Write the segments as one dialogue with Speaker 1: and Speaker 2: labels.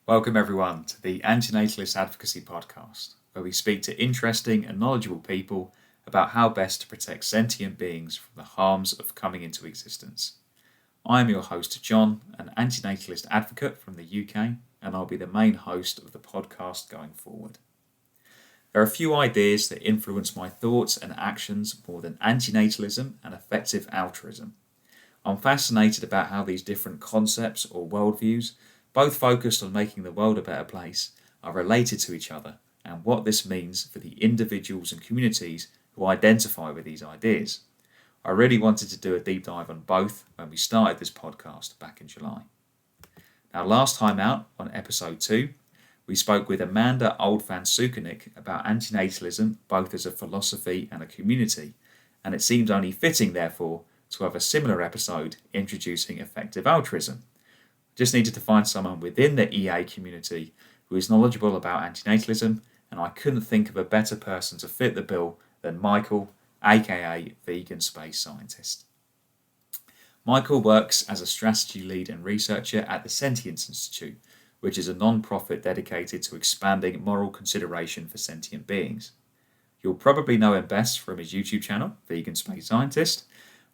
Speaker 1: Welcome everyone to the Antinatalist Advocacy Podcast, where we speak to interesting and knowledgeable people about how best to protect sentient beings from the harms of coming into existence. I am your host John, an antinatalist advocate from the UK, and I'll be the main host of the podcast going forward. There are a few ideas that influence my thoughts and actions more than antinatalism and effective altruism. I'm fascinated about how these different concepts or worldviews, both focused on making the world a better place, are related to each other and what this means for the individuals and communities who identify with these ideas. I really wanted to do a deep dive on both when we started this podcast back in July. Now, last time out, on episode 2, we spoke with Amanda Oldvan-Sukanik about antinatalism both as a philosophy and a community, and it seemed only fitting, therefore, to have a similar episode introducing effective altruism. Just needed to find someone within the EA community who is knowledgeable about antinatalism, and I couldn't think of a better person to fit the bill than Michael, aka Vegan Space Scientist. Michael works as a strategy lead and researcher at the Sentience Institute, which is a non-profit dedicated to expanding moral consideration for sentient beings. You'll probably know him best from his YouTube channel, Vegan Space Scientist,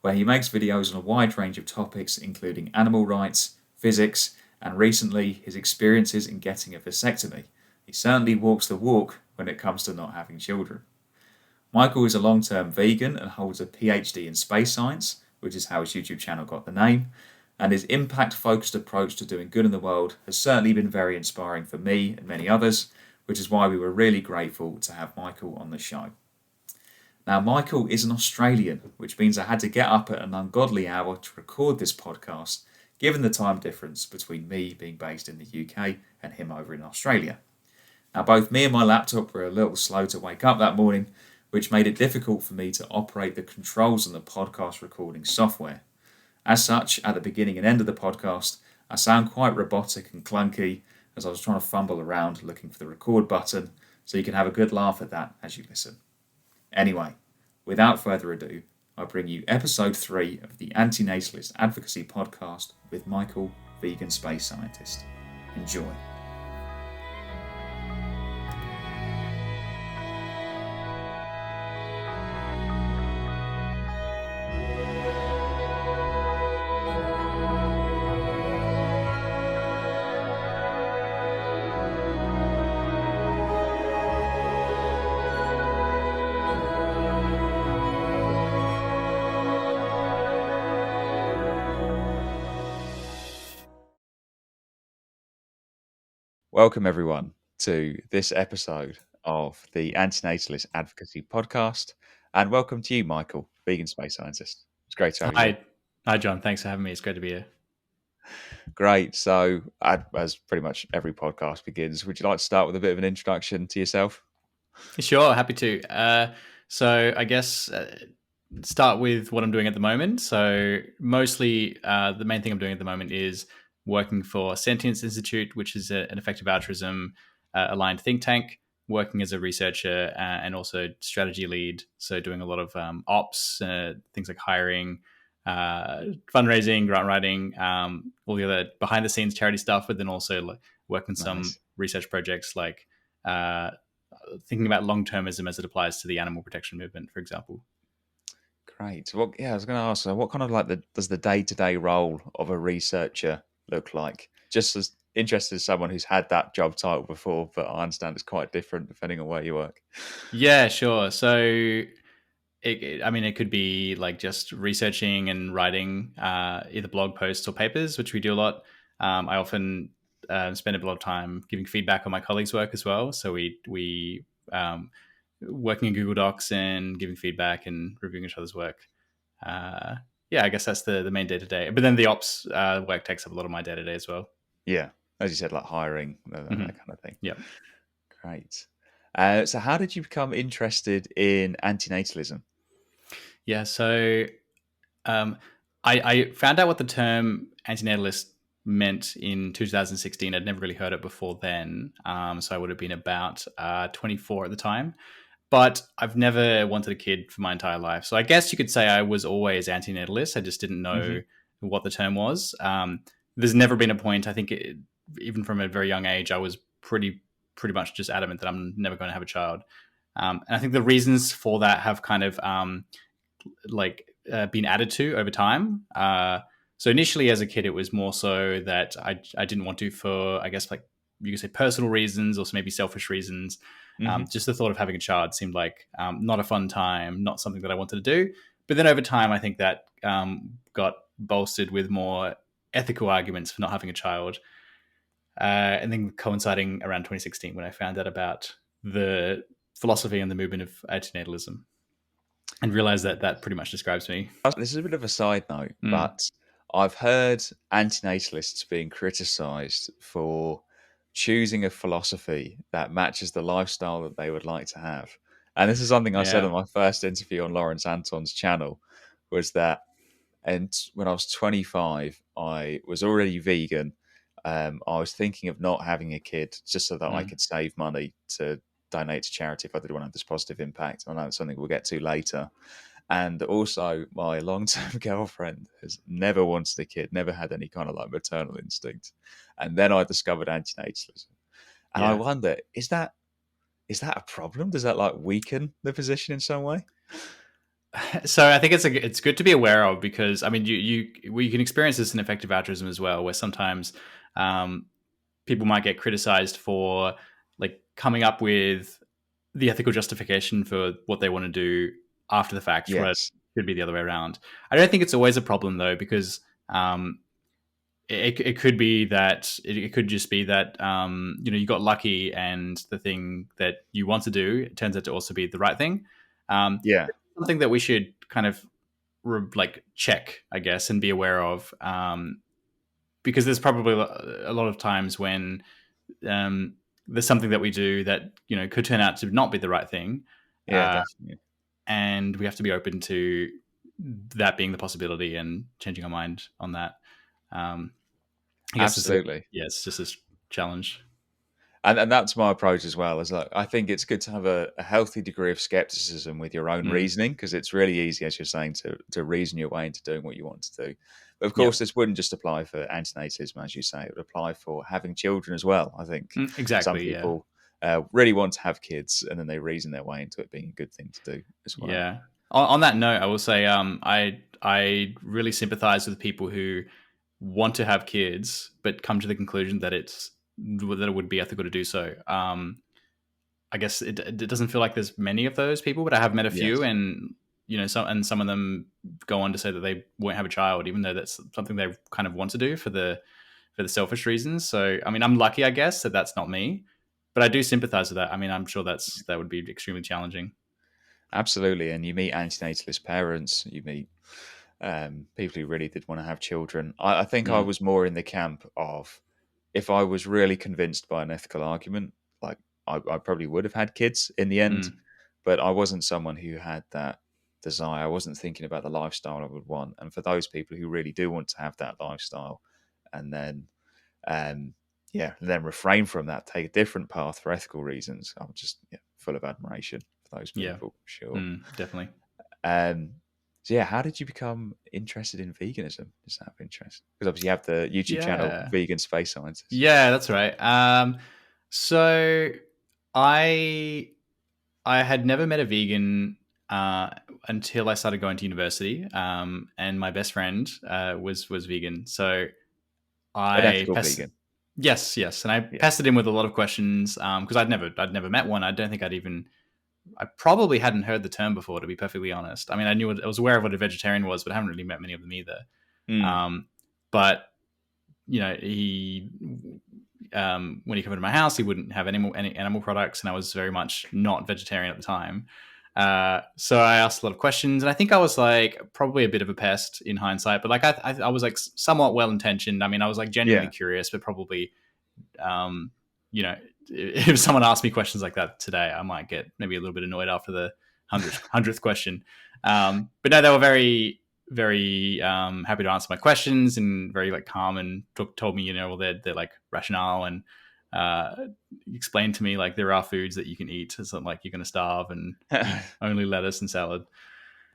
Speaker 1: where he makes videos on a wide range of topics including animal rights, physics, and recently his experiences in getting a vasectomy. He certainly walks the walk when it comes to not having children. Michael is a long-term vegan and holds a PhD in space science, which is how his YouTube channel got the name, and his impact-focused approach to doing good in the world has certainly been very inspiring for me and many others, which is why we were really grateful to have Michael on the show. Now, Michael is an Australian, which means I had to get up at an ungodly hour to record this podcast, given the time difference between me being based in the UK and him over in Australia. Now, both me and my laptop were a little slow to wake up that morning, which made it difficult for me to operate the controls on the podcast recording software. As such, at the beginning and end of the podcast, I sound quite robotic and clunky as I was trying to fumble around looking for the record button, so you can have a good laugh at that as you listen. Anyway, without further ado, I bring you episode 3 of the Antinatalist Advocacy Podcast with Michael, Vegan Space Scientist. Enjoy. Welcome, everyone, to this episode of the Antinatalist Advocacy Podcast. And welcome to you, Michael, Vegan Space Scientist. It's great to have you.
Speaker 2: Hi, John. Thanks for having me. It's great to be here.
Speaker 1: Great. So, as pretty much every podcast begins, would you like to start with a bit of an introduction to yourself?
Speaker 2: Sure, happy to. So I guess start with what I'm doing at the moment. So mostly the main thing I'm doing at the moment is working for Sentience Institute, which is an effective altruism aligned think tank, working as a researcher and also strategy lead. So doing a lot of ops, things like hiring, fundraising, grant writing, all the other behind the scenes charity stuff, but then also working some research projects like thinking about long-termism as it applies to the animal protection movement, for example.
Speaker 1: Great. Well, I was going to ask, what kind of does the day-to-day role of a researcher look like? Just as interested as someone who's had that job title before, but I understand it's quite different depending on where you work.
Speaker 2: Yeah, sure. So it could be like just researching and writing either blog posts or papers, which we do a lot. I often spend a lot of time giving feedback on my colleagues' work as well. So we working in Google Docs and giving feedback and reviewing each other's work. I guess that's the main day-to-day. But then the ops work takes up a lot of my day-to-day as well.
Speaker 1: Yeah, as you said, like hiring, that kind of thing.
Speaker 2: Yeah.
Speaker 1: Great. So how did you become interested in antinatalism?
Speaker 2: Yeah, so I found out what the term antinatalist meant in 2016. I'd never really heard it before then. So I would have been about 24 at the time. But I've never wanted a kid for my entire life. So I guess you could say I was always antinatalist. I just didn't know what the term was. There's never been a point, I think even from a very young age, I was pretty much just adamant that I'm never going to have a child. And I think the reasons for that have kind of been added to over time. So initially, as a kid, it was more so that I didn't want to, for I guess like you could say personal reasons or maybe selfish reasons.
Speaker 1: Hmm.
Speaker 2: Just the thought of having a child seemed like not a fun time, not something that I wanted to do. But then over time, I think that got bolstered with more ethical arguments for not having a child. And then coinciding around 2016 when I found out about the philosophy and the movement of antinatalism and realized that that pretty much describes me.
Speaker 1: This is a bit of a side note,
Speaker 2: Mm.
Speaker 1: but I've heard antinatalists being criticised for choosing a philosophy that matches the lifestyle that they would like to have. And this is something I said
Speaker 2: Yeah.
Speaker 1: on my first interview on Lawrence Anton's channel, was that, and when I was 25, I was already vegan. I was thinking of not having a kid just so that I
Speaker 2: Mm.
Speaker 1: could save money to donate to charity if I did want to have this positive impact. I know it's something we'll get to later. And also, my long-term girlfriend has never wanted a kid, never had any kind of like maternal instinct. And then I discovered antinatalism, and I
Speaker 2: Yeah.
Speaker 1: wonder, is that a problem? Does that like weaken the position in some way?
Speaker 2: So I think it's good to be aware of, because I mean you can experience this in effective altruism as well, where sometimes um, people might get criticized for like coming up with the ethical justification for what they want to do after the fact, where it
Speaker 1: Yes.
Speaker 2: should be the other way around. I don't think it's always a problem though, because it could be that it could just be that you got lucky and the thing that you want to do turns out to also be the right thing. Um,
Speaker 1: Yeah.
Speaker 2: Something that we should kind of like check, I guess, and be aware of, because there's probably a lot of times when there's something that we do that could turn out to not be the right thing,
Speaker 1: Yeah.
Speaker 2: uh,
Speaker 1: Definitely.
Speaker 2: and we have to be open to that being the possibility and changing our mind on that. Um, I guess
Speaker 1: Absolutely.
Speaker 2: it's just a challenge.
Speaker 1: And that's my approach as well. Is like, I think it's good to have a healthy degree of skepticism with your own
Speaker 2: Mm.
Speaker 1: reasoning, because it's really easy, as you're saying, to reason your way into doing what you want to do. But of course,
Speaker 2: Yep.
Speaker 1: this wouldn't just apply for antinatalism, as you say; it would apply for having children as well. I think some
Speaker 2: Exactly. Yeah.
Speaker 1: people really want to have kids, and then they reason their way into it being a good thing to do as well.
Speaker 2: Yeah. On that note, I will say I really sympathize with people who want to have kids but come to the conclusion that it would be ethical to do so. I guess it doesn't feel like there's many of those people, but I have met a few,
Speaker 1: Yes.
Speaker 2: and some of them go on to say that they won't have a child, even though that's something they kind of want to do for the selfish reasons. So I mean, I'm lucky, I guess, that that's not me, but I do sympathize with that. I mean, I'm sure that would be extremely challenging.
Speaker 1: Absolutely. And you meet antinatalist parents, you meet people who really did want to have children. I think I
Speaker 2: Mm,
Speaker 1: was more in the camp of, if I was really convinced by an ethical argument, like I probably would have had kids in the end,
Speaker 2: mm,
Speaker 1: but I wasn't someone who had that desire. I wasn't thinking about the lifestyle I would want. And for those people who really do want to have that lifestyle, and then um, then refrain from that, take a different path for ethical reasons, I'm just full of admiration for those
Speaker 2: yeah.
Speaker 1: people, sure.
Speaker 2: Definitely.
Speaker 1: Um, so yeah, how did you become interested in veganism? Just out of interest, because obviously you have the YouTube channel
Speaker 2: Yeah.
Speaker 1: Vegan Space Scientist.
Speaker 2: Yeah, that's right. So I I had never met a vegan uh, until I started going to university, and my best friend was vegan. So
Speaker 1: An
Speaker 2: I
Speaker 1: ethical
Speaker 2: pest
Speaker 1: vegan.
Speaker 2: yes, and I
Speaker 1: Yeah.
Speaker 2: pestered him with a lot of questions because I'd never met one. I don't think I probably hadn't heard the term before, to be perfectly honest. I mean, I was aware of what a vegetarian was, but I haven't really met many of them either.
Speaker 1: Mm.
Speaker 2: Um, but he when he came into my house, he wouldn't have any animal products, and I was very much not vegetarian at the time. So I asked a lot of questions, and I think I was like probably a bit of a pest in hindsight, but like I was like somewhat well intentioned. I mean, I was like genuinely
Speaker 1: Yeah.
Speaker 2: curious, but probably um, you know, if someone asked me questions like that today, I might get maybe a little bit annoyed after the hundredth question. But no, they were very happy to answer my questions and very like calm and told me all their like rationale and uh, explained to me like there are foods that you can eat. It's not like you're going to starve and eat only lettuce and salad.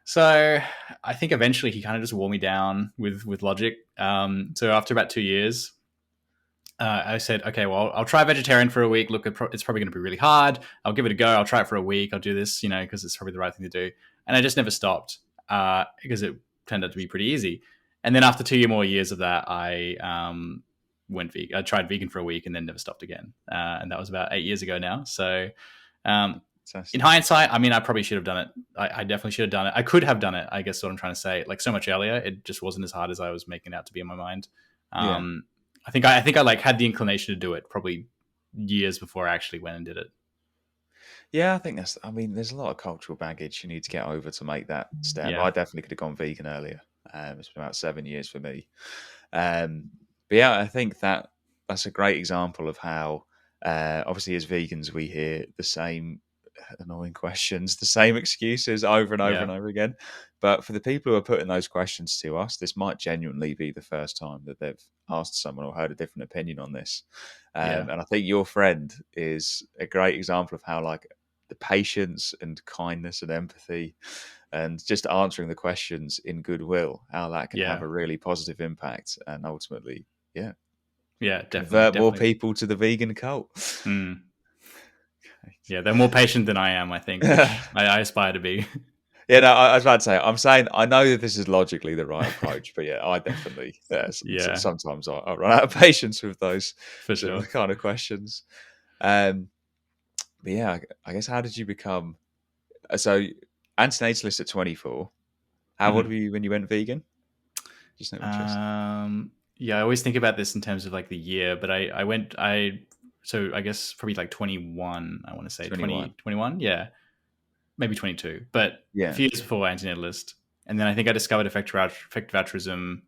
Speaker 2: So I think eventually he kind of just wore me down with logic. So after about 2 years, I said, okay, well, I'll try vegetarian for a week. Look, it's probably going to be really hard. I'll give it a go. I'll try it for a week. I'll do this, because it's probably the right thing to do. And I just never stopped because it turned out to be pretty easy. And then after 2 more years of that, I went vegan. I tried vegan for a week and then never stopped again. And that was about 8 years ago now. So in hindsight, I mean, I probably should have done it. I definitely should have done it. I could have done it, I guess, what I'm trying to say, like so much earlier. It just wasn't as hard as I was making it out to be in my mind.
Speaker 1: Yeah.
Speaker 2: I think I like had the inclination to do it probably years before I actually went and did it.
Speaker 1: Yeah, I think I mean, there's a lot of cultural baggage you need to get over to make that step.
Speaker 2: Yeah.
Speaker 1: I definitely could have gone vegan earlier. It's been about 7 years for me. But yeah, I think that's a great example of how, obviously, as vegans, we hear the same annoying questions, the same excuses over and over
Speaker 2: Yeah.
Speaker 1: and over again. But for the people who are putting those questions to us, this might genuinely be the first time that they've asked someone or heard a different opinion on this.
Speaker 2: Yeah.
Speaker 1: And I think your friend is a great example of how, like, the patience and kindness and empathy and just answering the questions in goodwill, how that can have
Speaker 2: Yeah.
Speaker 1: a really positive impact and ultimately, yeah,
Speaker 2: Yeah. Definitely.
Speaker 1: convert more
Speaker 2: Definitely.
Speaker 1: people to the vegan cult.
Speaker 2: Mm. Yeah. They're more patient than I am, I think, which I aspire to be.
Speaker 1: Yeah, no, I was about to say, I'm saying I know that this is logically the right approach, but yeah, I definitely,
Speaker 2: Yeah.
Speaker 1: sometimes I run out of patience with those
Speaker 2: For
Speaker 1: sort
Speaker 2: sure.
Speaker 1: of kind of questions. But yeah, I guess how did you become so antinatalist at 24? How old
Speaker 2: Mm-hmm.
Speaker 1: were you when you went vegan? Just no interest.
Speaker 2: Yeah, I always think about this in terms of like the year, but so I guess probably like 21, I want to say
Speaker 1: 21.
Speaker 2: 2021. Yeah, maybe 22, but a
Speaker 1: Yeah,
Speaker 2: few years before Antinatalist. And then I think I discovered effective altruism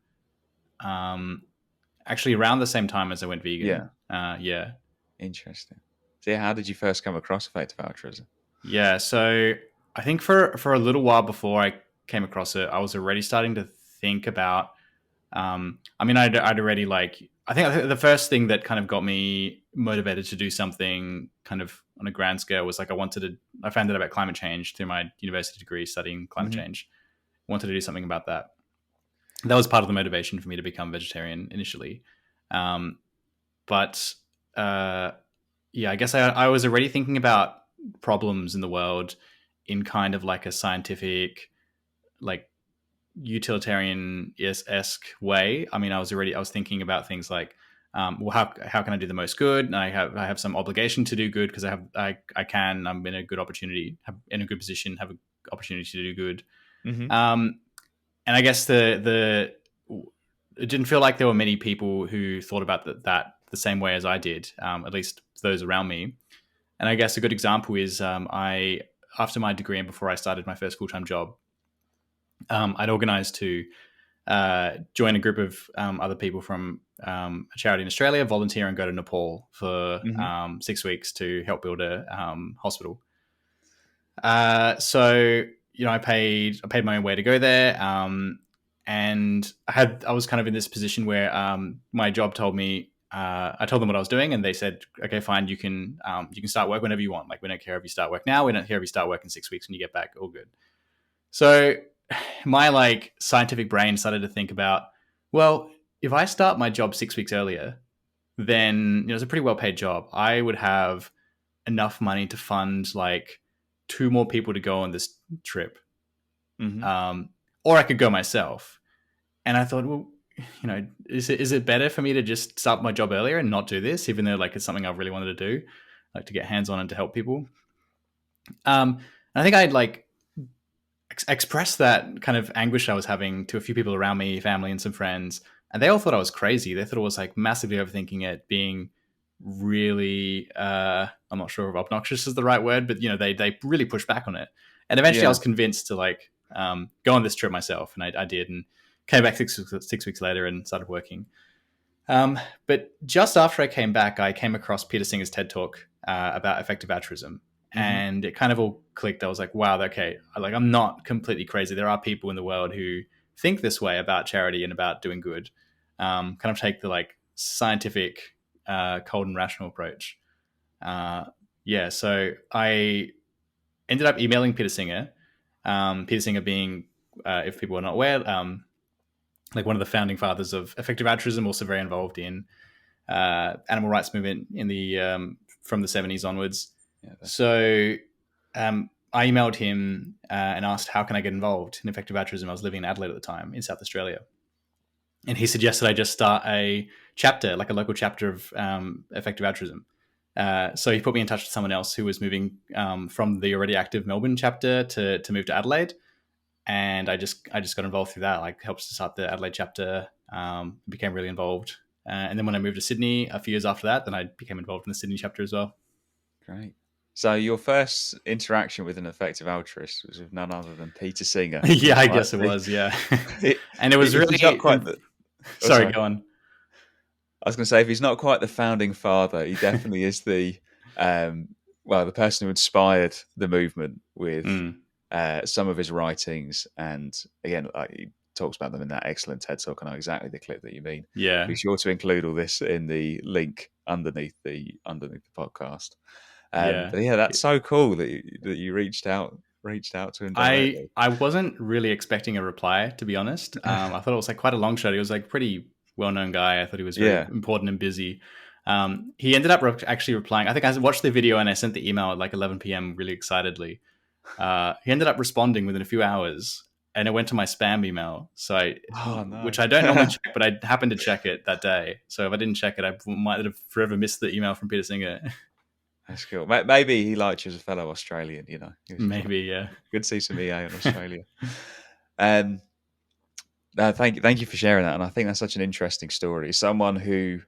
Speaker 2: actually around the same time as I went vegan.
Speaker 1: yeah,
Speaker 2: Yeah.
Speaker 1: interesting. So yeah, how did you first come across effective altruism?
Speaker 2: Yeah. So I think for a little while before I came across it, I was already starting to think about. I mean, I'd already like. I think the first thing that kind of got me motivated to do something kind of on a grand scale was like I found out about climate change through my university degree studying climate
Speaker 1: Hmm.
Speaker 2: change. I wanted to do something about that. That was part of the motivation for me to become vegetarian initially. Um, but yeah, I guess I was already thinking about problems in the world in kind of like a scientific, like utilitarian esque way. I mean, I was thinking about things like, well, how can I do the most good? And I have some obligation to do good because I'm in a good opportunity, in a good position, have an opportunity to do good.
Speaker 1: Hmm.
Speaker 2: Um, and I guess it didn't feel like there were many people who thought about that the same way as I did, at least those around me. And I guess a good example is I after my degree and before I started my first full time job, I'd organized to join a group of other people from a charity in Australia, volunteer and go to Nepal for
Speaker 1: Hmm.
Speaker 2: 6 weeks to help build a hospital. So I paid my own way to go there, and I was kind of in this position where my job told me. I told them what I was doing, and they said, "Okay, fine. You can start work whenever you want. Like, we don't care if you start work now. We don't care if you start work in 6 weeks when you get back. All good." So my like scientific brain started to think about, well, if I start my job 6 weeks earlier, then it's a pretty well paid job. I would have enough money to fund like two more people to go on this trip,
Speaker 1: Hmm.
Speaker 2: or I could go myself. And I thought, well, is it better for me to just start my job earlier and not do this, even though like it's something I really wanted to do, like to get hands on and to help people. And I think I'd like expressed that kind of anguish I was having to a few people around me, family and some friends, and they all thought I was crazy. They thought I was like massively overthinking it, being really I'm not sure if obnoxious is the right word, but they really pushed back on it. And eventually I
Speaker 1: Yeah.
Speaker 2: was convinced to like go on this trip myself, and I did, and came back 6 weeks later and started working. But just after I came back, I came across Peter Singer's TED Talk about effective altruism,
Speaker 1: Hmm.
Speaker 2: and it kind of all clicked. I was like, "Wow, okay, like I'm not completely crazy. There are people in the world who think this way about charity and about doing good. Kind of take the like scientific, cold and rational approach." Uh, yeah, so I ended up emailing Peter Singer. Peter Singer being, if people are not aware, like one of the founding fathers of effective altruism, also very involved in animal rights movement in the from the 70s onwards.
Speaker 1: Yeah.
Speaker 2: So I emailed him and asked, how can I get involved in effective altruism? I was living in Adelaide at the time in South Australia. And he suggested I just start a chapter, like a local chapter of effective altruism. So he put me in touch with someone else who was moving from the already active Melbourne chapter to move to Adelaide. And I just got involved through that, like helps to start the Adelaide chapter, became really involved. And then when I moved to Sydney a few years after that, then I became involved in the Sydney chapter as well.
Speaker 1: Great. So your first interaction with an effective altruist was with none other than Peter Singer.
Speaker 2: Yeah, I guess it was. Yeah, and it was
Speaker 1: If
Speaker 2: really.
Speaker 1: he's not quite the,
Speaker 2: Sorry, go on.
Speaker 1: I was going to say, if he's not quite the founding father, he definitely is the the person who inspired the movement with some of his writings. And again, he talks about them in that excellent TED Talk. I know exactly the clip that you mean.
Speaker 2: Yeah.
Speaker 1: Be sure to include all this in the link underneath the podcast. But yeah, that's so cool that you reached out to him directly.
Speaker 2: I wasn't really expecting a reply, to be honest. I thought it was like quite a long shot. He was like pretty well-known guy. I thought he was very important and busy. He ended up actually replying. I think I watched the video and I sent the email at like 11 p.m. really excitedly. He ended up responding within a few hours, and it went to my spam email. So, which I don't normally check, but I happened to check it that day. So if I didn't check it, I might have forever missed the email from Peter Singer.
Speaker 1: That's cool. Maybe he liked you as a fellow Australian, you know.
Speaker 2: Maybe, yeah.
Speaker 1: Good to see some EA in Australia. Thank you for sharing that. And I think that's such an interesting story. Someone who,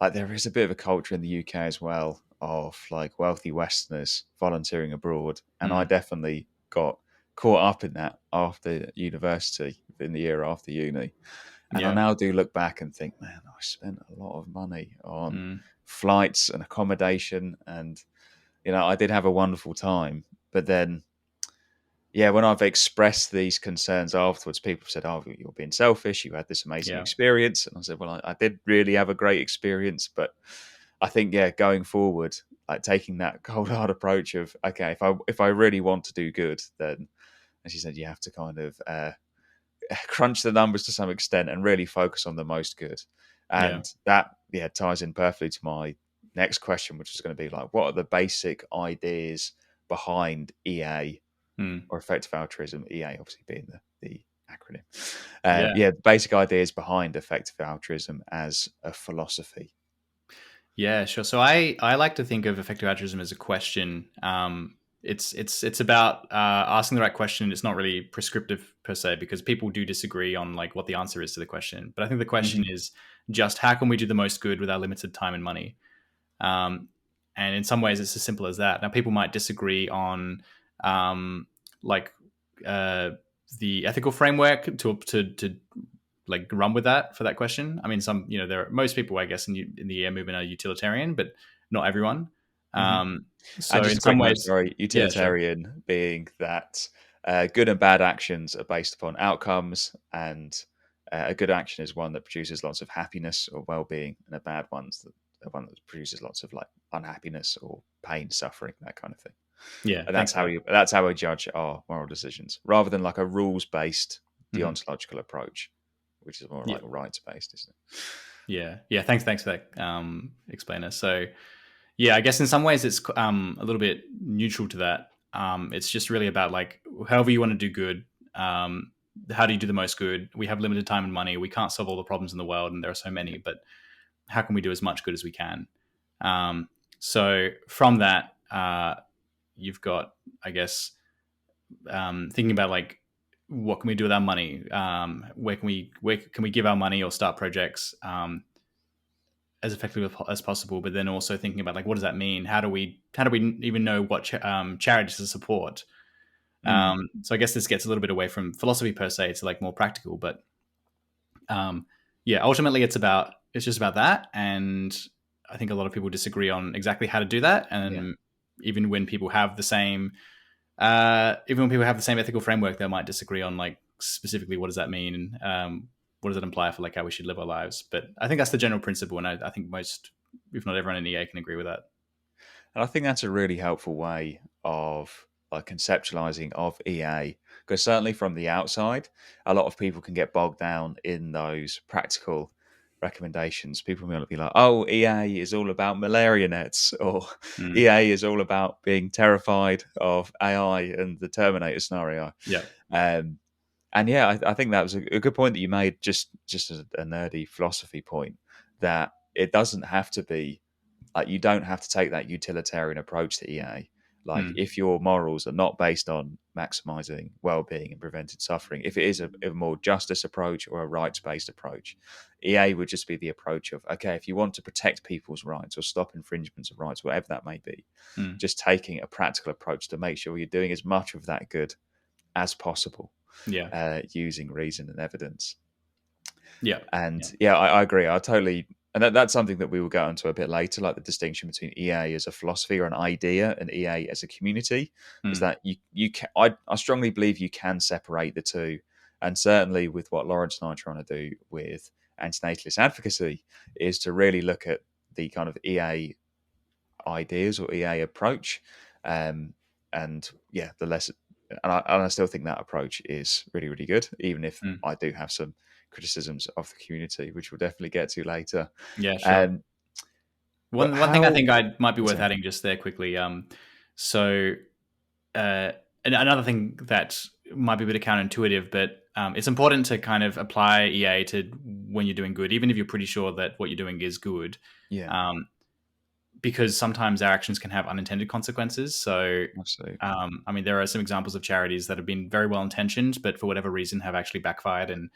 Speaker 1: like, there is a bit of a culture in the UK as well of like wealthy Westerners volunteering abroad. And I definitely got caught up in that after university, in the year after uni. And I now do look back and think, man, I spent a lot of money on flights and accommodation, and I did have a wonderful time. But then, when I've expressed these concerns afterwards, people have said, "Oh, you're being selfish. You had this amazing experience," and I said, "Well, I did really have a great experience, but I think, going forward, like taking that cold hard approach of, okay, if I really want to do good, then, as you said, you have to kind of crunch the numbers to some extent and really focus on the most good." And that ties in perfectly to my next question, which is going to be like, what are the basic ideas behind EA or effective altruism? EA obviously being the acronym. The basic ideas behind effective altruism as a philosophy.
Speaker 2: Yeah, sure. So I like to think of effective altruism as a question. It's about asking the right question. It's not really prescriptive per se, because people do disagree on like what the answer is to the question. But I think the question is just, how can we do the most good with our limited time and money? And in some ways, it's as simple as that. Now, people might disagree on the ethical framework to like run with that for that question. I mean, most people, I guess, in the EA movement are utilitarian, but not everyone. So in some ways,
Speaker 1: utilitarian being that good and bad actions are based upon outcomes, and a good action is one that produces lots of happiness or well-being, and a bad one's the one that produces lots of like unhappiness or pain, suffering, that kind of thing.
Speaker 2: Yeah,
Speaker 1: and that's how we judge our moral decisions, rather than like a rules-based deontological approach, which is more like rights-based, isn't it?
Speaker 2: Yeah. Thanks for that explainer. So, I guess in some ways it's a little bit neutral to that. It's just really about like, however you want to do good. How do you do the most good? We have limited time and money. We can't solve all the problems in the world, and there are so many. But how can we do as much good as we can? So from that, you've got, I guess, thinking about like, what can we do with our money? Where can we give our money or start projects as effectively as possible? But then also thinking about like, what does that mean? How do we even know what charities to support? So I guess this gets a little bit away from philosophy per se. It's like more practical, but ultimately it's just about that. And I think a lot of people disagree on exactly how to do that. And even when people have the same ethical framework, they might disagree on like specifically what does that mean, what does it imply for like how we should live our lives. But I think that's the general principle, and I think most, if not everyone in EA, can agree with that.
Speaker 1: And I think that's a really helpful way of like conceptualizing of EA, because certainly from the outside, a lot of people can get bogged down in those practical recommendations, people might be like, "Oh, EA is all about malaria nets," or
Speaker 2: Mm.
Speaker 1: "EA is all about being terrified of AI and the Terminator scenario."
Speaker 2: Yeah.
Speaker 1: Um, and yeah, I think that was a good point that you made, just as a nerdy philosophy point, that it doesn't have to be like, you don't have to take that utilitarian approach to EA. Like,
Speaker 2: Mm.
Speaker 1: if your morals are not based on maximizing well-being and preventing suffering, if it is a more justice approach or a rights-based approach, EA would just be the approach of, okay, if you want to protect people's rights or stop infringements of rights, whatever that may be,
Speaker 2: Mm.
Speaker 1: just taking a practical approach to make sure you're doing as much of that good as possible,
Speaker 2: Yeah.
Speaker 1: using reason and evidence.
Speaker 2: Yeah.
Speaker 1: And
Speaker 2: Yeah.
Speaker 1: yeah, I agree. I totally, and that's something that we will go into a bit later, like the distinction between EA as a philosophy or an idea and EA as a community, is
Speaker 2: Mm.
Speaker 1: that you can, I strongly believe you can separate the two, and certainly with what Lawrence and I are trying to do with antinatalist advocacy is to really look at the kind of EA ideas or EA approach, and yeah, the less, and I still think that approach is really really good, even if
Speaker 2: Mm.
Speaker 1: I do have some criticisms of the community, which we'll definitely get to later.
Speaker 2: Yeah. Sure.
Speaker 1: Um, but
Speaker 2: One thing I
Speaker 1: how?
Speaker 2: think I might be worth
Speaker 1: Sorry.
Speaker 2: adding just there quickly. So and another thing that might be a bit counterintuitive, but it's important to kind of apply EA to when you're doing good, even if you're pretty sure that what you're doing is good,
Speaker 1: Yeah,
Speaker 2: um, because sometimes our actions can have unintended consequences. So,
Speaker 1: absolutely.
Speaker 2: I mean, there are some examples of charities that have been very well intentioned, but for whatever reason have actually backfired and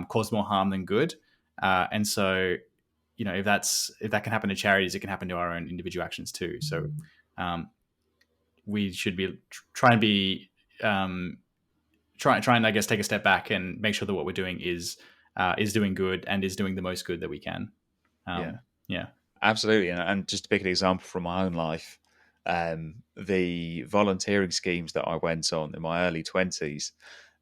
Speaker 2: caused more harm than good. And so, if that can happen to charities, it can happen to our own individual actions too. So, um, we should be try and be um, try and I guess take a step back and make sure that what we're doing is doing good and is doing the most good that we can.
Speaker 1: Yeah,
Speaker 2: Yeah.
Speaker 1: absolutely. And just to pick an example from my own life, the volunteering schemes that I went on in my early 20s,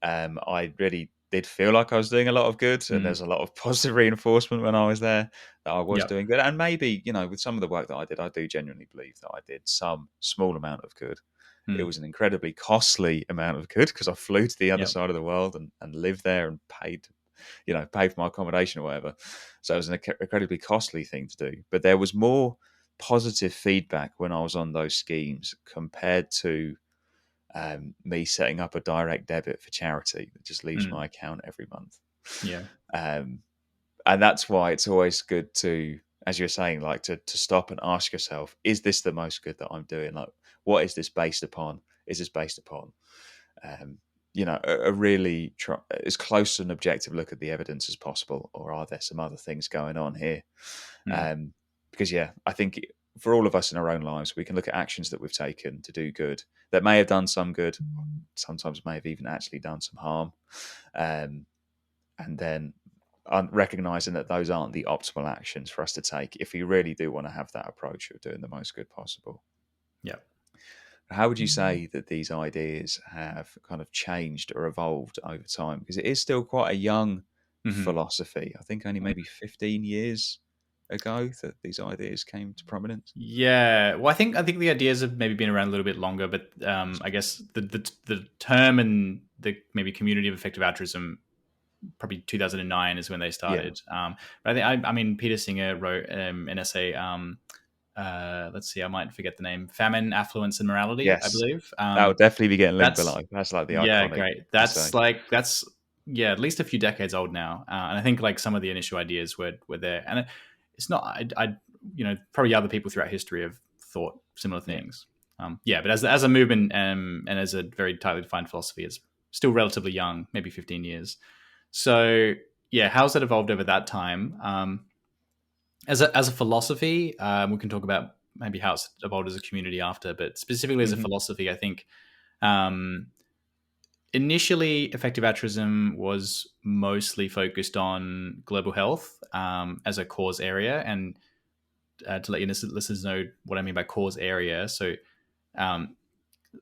Speaker 1: I really did feel like I was doing a lot of good, and
Speaker 2: Mm.
Speaker 1: there's a lot of positive reinforcement when I was there that I was
Speaker 2: Yep.
Speaker 1: doing good. And maybe, with some of the work that I did, I do genuinely believe that I did some small amount of good. It
Speaker 2: Mm.
Speaker 1: was an incredibly costly amount of good because I flew to the other
Speaker 2: Yep.
Speaker 1: side of the world and lived there and pay for my accommodation or whatever. So it was an incredibly costly thing to do. But there was more positive feedback when I was on those schemes compared to me setting up a direct debit for charity that just leaves
Speaker 2: Mm.
Speaker 1: my account every month.
Speaker 2: Yeah.
Speaker 1: Um, and that's why it's always good to, as you're saying, like to stop and ask yourself, is this the most good that I'm doing? Like, what is this based upon? Is this based upon um, a really as close to an objective look at the evidence as possible, or are there some other things going on here?
Speaker 2: Mm.
Speaker 1: Um, because yeah, I think for all of us in our own lives, we can look at actions that we've taken to do good that may have done some good, sometimes may have even actually done some harm, um, and then recognizing that those aren't the optimal actions for us to take if we really do want to have that approach of doing the most good possible.
Speaker 2: Yep.
Speaker 1: How would you say that these ideas have kind of changed or evolved over time? Because it is still quite a young
Speaker 2: Mm-hmm.
Speaker 1: philosophy. I think only maybe 15 years ago that these ideas came to prominence.
Speaker 2: Yeah. Well, I think the ideas have maybe been around a little bit longer, but I guess the term and the maybe community of effective altruism probably 2009 is when they
Speaker 1: Yeah.
Speaker 2: started. But I mean, Peter Singer wrote an essay. Let's see, I might forget the name. Famine, Affluence, and Morality, I
Speaker 1: Yes.
Speaker 2: believe.
Speaker 1: That would definitely be getting linked
Speaker 2: That's
Speaker 1: below. That's like the
Speaker 2: Yeah,
Speaker 1: iconic
Speaker 2: great.
Speaker 1: essay.
Speaker 2: That's yeah, at least a few decades old now, and I think like some of the initial ideas were there, and it's not. Probably other people throughout history have thought similar
Speaker 1: Yeah.
Speaker 2: things. Yeah, but as a movement and as a very tightly defined philosophy, it's still relatively young, maybe 15 years. So yeah, how's that evolved over that time? As a philosophy, we can talk about maybe how it's evolved as a community after, but specifically as a
Speaker 1: Hmm.
Speaker 2: philosophy, I think um, initially effective altruism was mostly focused on global health as a cause area, and to let your listeners know what I mean by cause area. So um,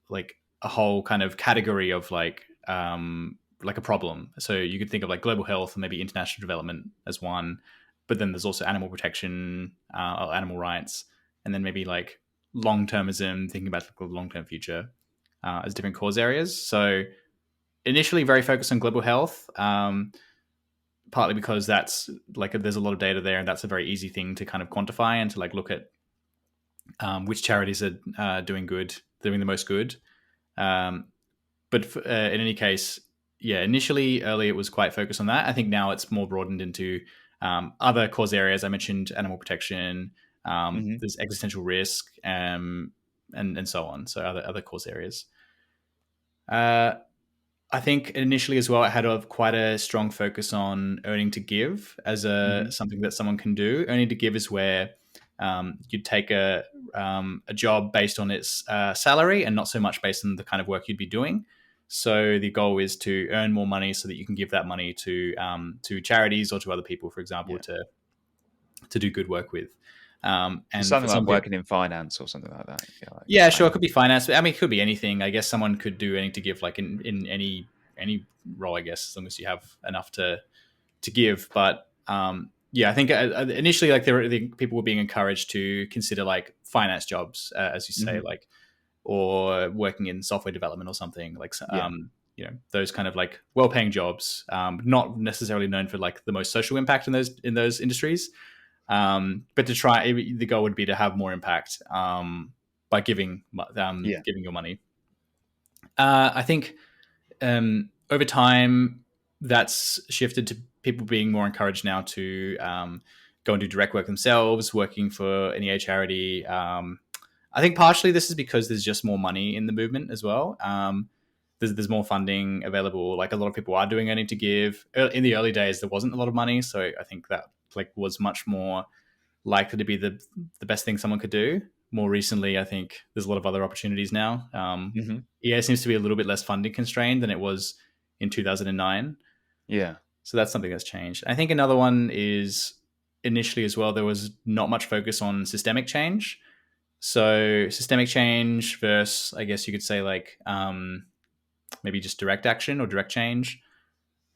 Speaker 2: like a whole kind of category of like a problem. So you could think of like global health and maybe international development as one, but then there's also animal protection, or animal rights, and then maybe like long termism, thinking about the long term future as different cause areas. So initially very focused on global health, partly because that's like there's a lot of data there, and that's a very easy thing to kind of quantify and to like look at which charities are doing the most good. Um, but in any case, yeah, initially early it was quite focused on that. I think now it's more broadened into other cause areas. I mentioned animal protection.
Speaker 1: Hmm.
Speaker 2: There's existential risk, and so on. So other cause areas. Uh, I think initially as well, it had quite a strong focus on earning to give as
Speaker 1: Hmm.
Speaker 2: something that someone can do. Earning to give is where you'd take a job based on its salary and not so much based on the kind of work you'd be doing. So the goal is to earn more money so that you can give that money to charities or to other people, for example,
Speaker 1: Yeah.
Speaker 2: to do good work with.
Speaker 1: So
Speaker 2: And for
Speaker 1: something like
Speaker 2: some people,
Speaker 1: working in finance or something like that. Yeah, like
Speaker 2: yeah, sure, it
Speaker 1: paying.
Speaker 2: could be finance. I mean, it could be anything. I guess someone could do anything to give, like in any role, I guess, as long as you have enough to give. But yeah, I think initially, like people were being encouraged to consider like finance jobs, as you say,
Speaker 1: Hmm.
Speaker 2: like or working in software development or something like
Speaker 1: Yeah.
Speaker 2: those kind of like well-paying jobs, not necessarily known for like the most social impact in those industries, but to try the goal would be to have more impact by
Speaker 1: Yeah.
Speaker 2: giving your money. I think over time that's shifted to people being more encouraged now to go and do direct work themselves, working for any charity. I think partially this is because there's just more money in the movement as well. There's more funding available. Like a lot of people are doing earning to give. In the early days, there wasn't a lot of money, so I think that like was much more likely to be the best thing someone could do. More recently, I think there's a lot of other opportunities now.
Speaker 1: Hmm.
Speaker 2: EA seems to be a little bit less funding constrained than it was in 2009.
Speaker 1: Yeah.
Speaker 2: So that's something that's changed. I think another one is initially as well, there was not much focus on systemic change. So systemic change versus, I guess you could say like maybe just direct action or direct change.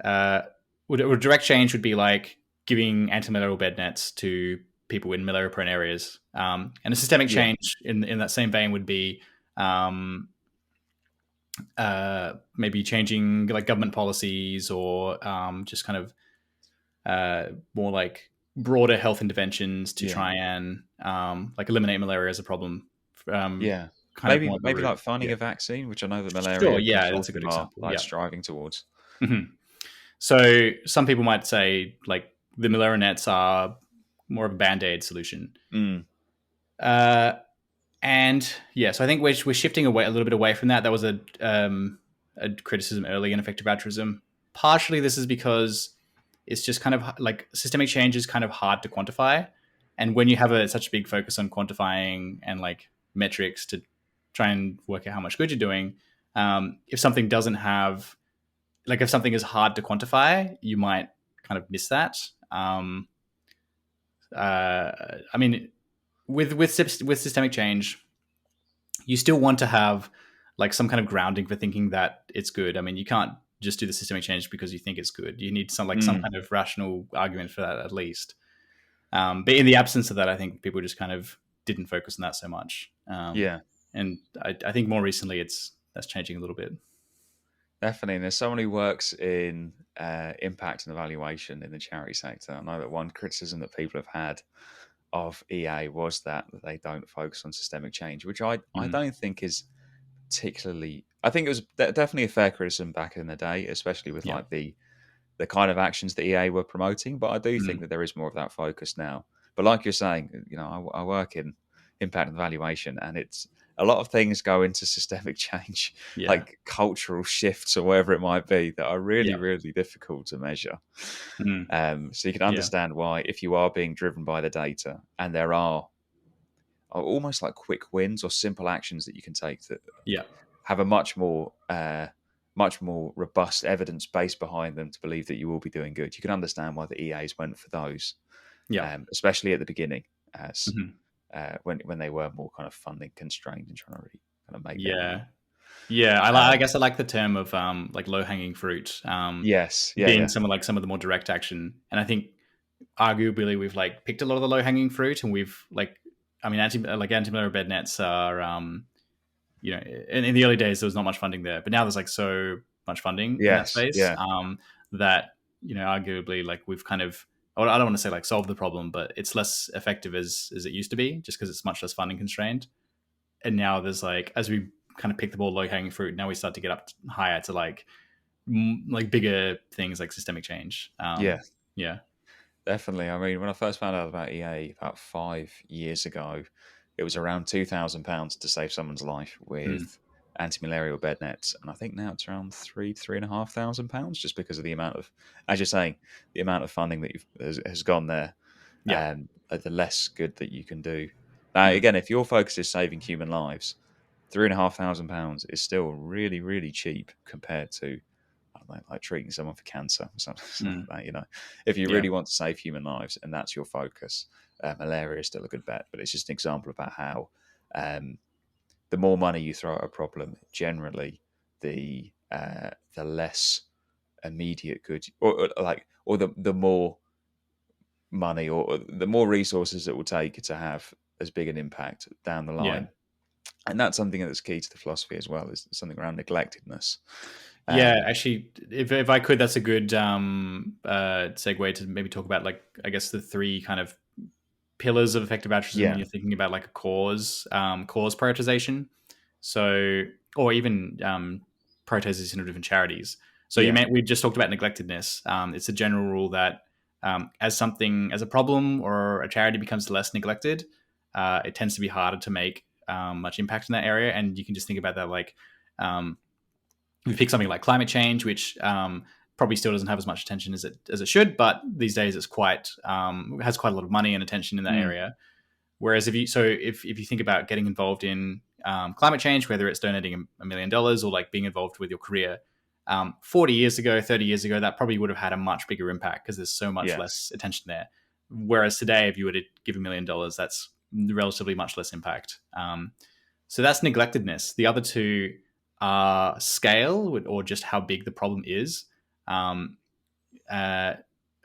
Speaker 2: Uh, direct change would be like giving antimalarial bed nets to people in malaria prone areas. And a systemic
Speaker 1: Yeah.
Speaker 2: change in that same vein would be um, maybe changing like government policies or just kind of more like broader health interventions to
Speaker 1: Yeah.
Speaker 2: try and like eliminate malaria as a problem, um,
Speaker 1: Yeah.
Speaker 2: kind of more
Speaker 1: Maybe
Speaker 2: at the
Speaker 1: maybe
Speaker 2: root.
Speaker 1: like finding
Speaker 2: Yeah,
Speaker 1: a vaccine, which I know the
Speaker 2: sure.
Speaker 1: malaria
Speaker 2: Yeah, that's a good
Speaker 1: consortium are
Speaker 2: example.
Speaker 1: like
Speaker 2: Yeah.
Speaker 1: striving towards.
Speaker 2: Mhm. So some people might say like the malaria nets are more of a band aid solution.
Speaker 1: Mm.
Speaker 2: Uh, And yeah, so I think we're shifting away a little bit away from that. That was a criticism early in effective altruism. Partially, this is because it's just kind of like systemic change is kind of hard to quantify, and when you have such a big focus on quantifying and like metrics to try and work out how much good you're doing, if something doesn't have like if something is hard to quantify, you might kind of miss that. I mean, with systemic change, you still want to have like some kind of grounding for thinking that it's good. I mean, you can't just do the systemic change because you think it's good. You need some
Speaker 1: Mm.
Speaker 2: kind of rational argument for that at least. But in the absence of that, I think people just kind of didn't focus on that so much.
Speaker 1: Yeah.
Speaker 2: And I think more recently that's changing a little bit.
Speaker 1: Definitely. And as someone who works in impact and evaluation in the charity sector, I know that one criticism that people have had of EA was that they don't focus on systemic change, which I
Speaker 2: Mm.
Speaker 1: don't think is particularly. I think it was definitely a fair criticism back in the day, especially with
Speaker 2: Yeah.
Speaker 1: like the kind of actions that EA were promoting. But I do think
Speaker 2: Mm.
Speaker 1: that there is more of that focus now. But like you're saying, I work in impact and evaluation, and it's a lot of things go into systemic change,
Speaker 2: Yeah.
Speaker 1: like cultural shifts or whatever it might be, that are really,
Speaker 2: Yeah.
Speaker 1: really difficult to measure.
Speaker 2: Mm.
Speaker 1: So you can
Speaker 2: Yeah.
Speaker 1: understand why, if you are being driven by the data, and there are almost like quick wins or simple actions that you can take that
Speaker 2: Yeah.
Speaker 1: have a much more robust evidence base behind them to believe that you will be doing good. You can understand why the EAs went for those,
Speaker 2: Yeah.
Speaker 1: especially at the beginning, as
Speaker 2: Hmm.
Speaker 1: when they were more kind of funding constrained and trying to really kind of make their way.
Speaker 2: Yeah. Yeah. I
Speaker 1: Um,
Speaker 2: guess I like the term of like low hanging fruit.
Speaker 1: yes, yeah,
Speaker 2: Being
Speaker 1: yeah,
Speaker 2: some of the more direct action, and I think arguably we've like picked a lot of the low hanging fruit, and we've like, I mean, anti-malaria bed nets are, in the early days there was not much funding there, but now there's like so much funding in that
Speaker 1: yes,
Speaker 2: space
Speaker 1: yeah,
Speaker 2: that arguably, like, we've kind of, I don't want to say like solved the problem, but it's less effective as it used to be, just because it's much less funding constrained. And now there's like, as we kind of pick the ball low hanging fruit, now we start to get up higher to like bigger things like systemic change.
Speaker 3: Yeah,
Speaker 2: Yeah.
Speaker 3: definitely. I mean, when I first found out about EA about 5 years ago, it was around £2,000 to save someone's life
Speaker 2: Mm.
Speaker 3: with anti-malarial bed nets, and I think now it's around £3,500, just because of the amount of, as you're saying, the amount of funding that has gone there,
Speaker 2: Yeah.
Speaker 3: the less good that you can do. Now,
Speaker 2: Mm.
Speaker 3: again, if your focus is saving human lives, £3,500 is still really, really cheap compared to, I don't know, like treating someone for cancer or something
Speaker 2: Mm.
Speaker 3: like that. If you
Speaker 2: Yeah.
Speaker 3: really want to save human lives and that's your focus, malaria is still a good bet. But it's just an example about how um, the more money you throw at a problem, generally the less immediate good, or the more money or the more resources it will take to have as big an impact down the
Speaker 2: Yeah.
Speaker 3: line. And that's something that's key to the philosophy as well, is something around neglectedness.
Speaker 2: Yeah,
Speaker 3: Um,
Speaker 2: actually, if I could, that's a good segue to maybe talk about, like, I guess the three kind of pillars of effective altruism when
Speaker 3: yeah,
Speaker 2: you're thinking about like a cause prioritization. So, or even prioritization of different charities. So
Speaker 3: yeah,
Speaker 2: we just talked about neglectedness. It's a general rule that as a problem or a charity becomes less neglected, it tends to be harder to make much impact in that area. And you can just think about that, like, um, we pick something like climate change, which probably still doesn't have as much attention as it should, but these days it's quite has quite a lot of money and attention in that
Speaker 3: mm,
Speaker 2: area. Whereas if you think about getting involved in climate change, whether it's donating $1 million or like being involved with your career, 40 years ago, 30 years ago, that probably would have had a much bigger impact because there's so much
Speaker 3: yes,
Speaker 2: less attention there. Whereas today, if you were to give $1 million, that's relatively much less impact. So that's neglectedness. The other two are scale, or just how big the problem is. Um, uh,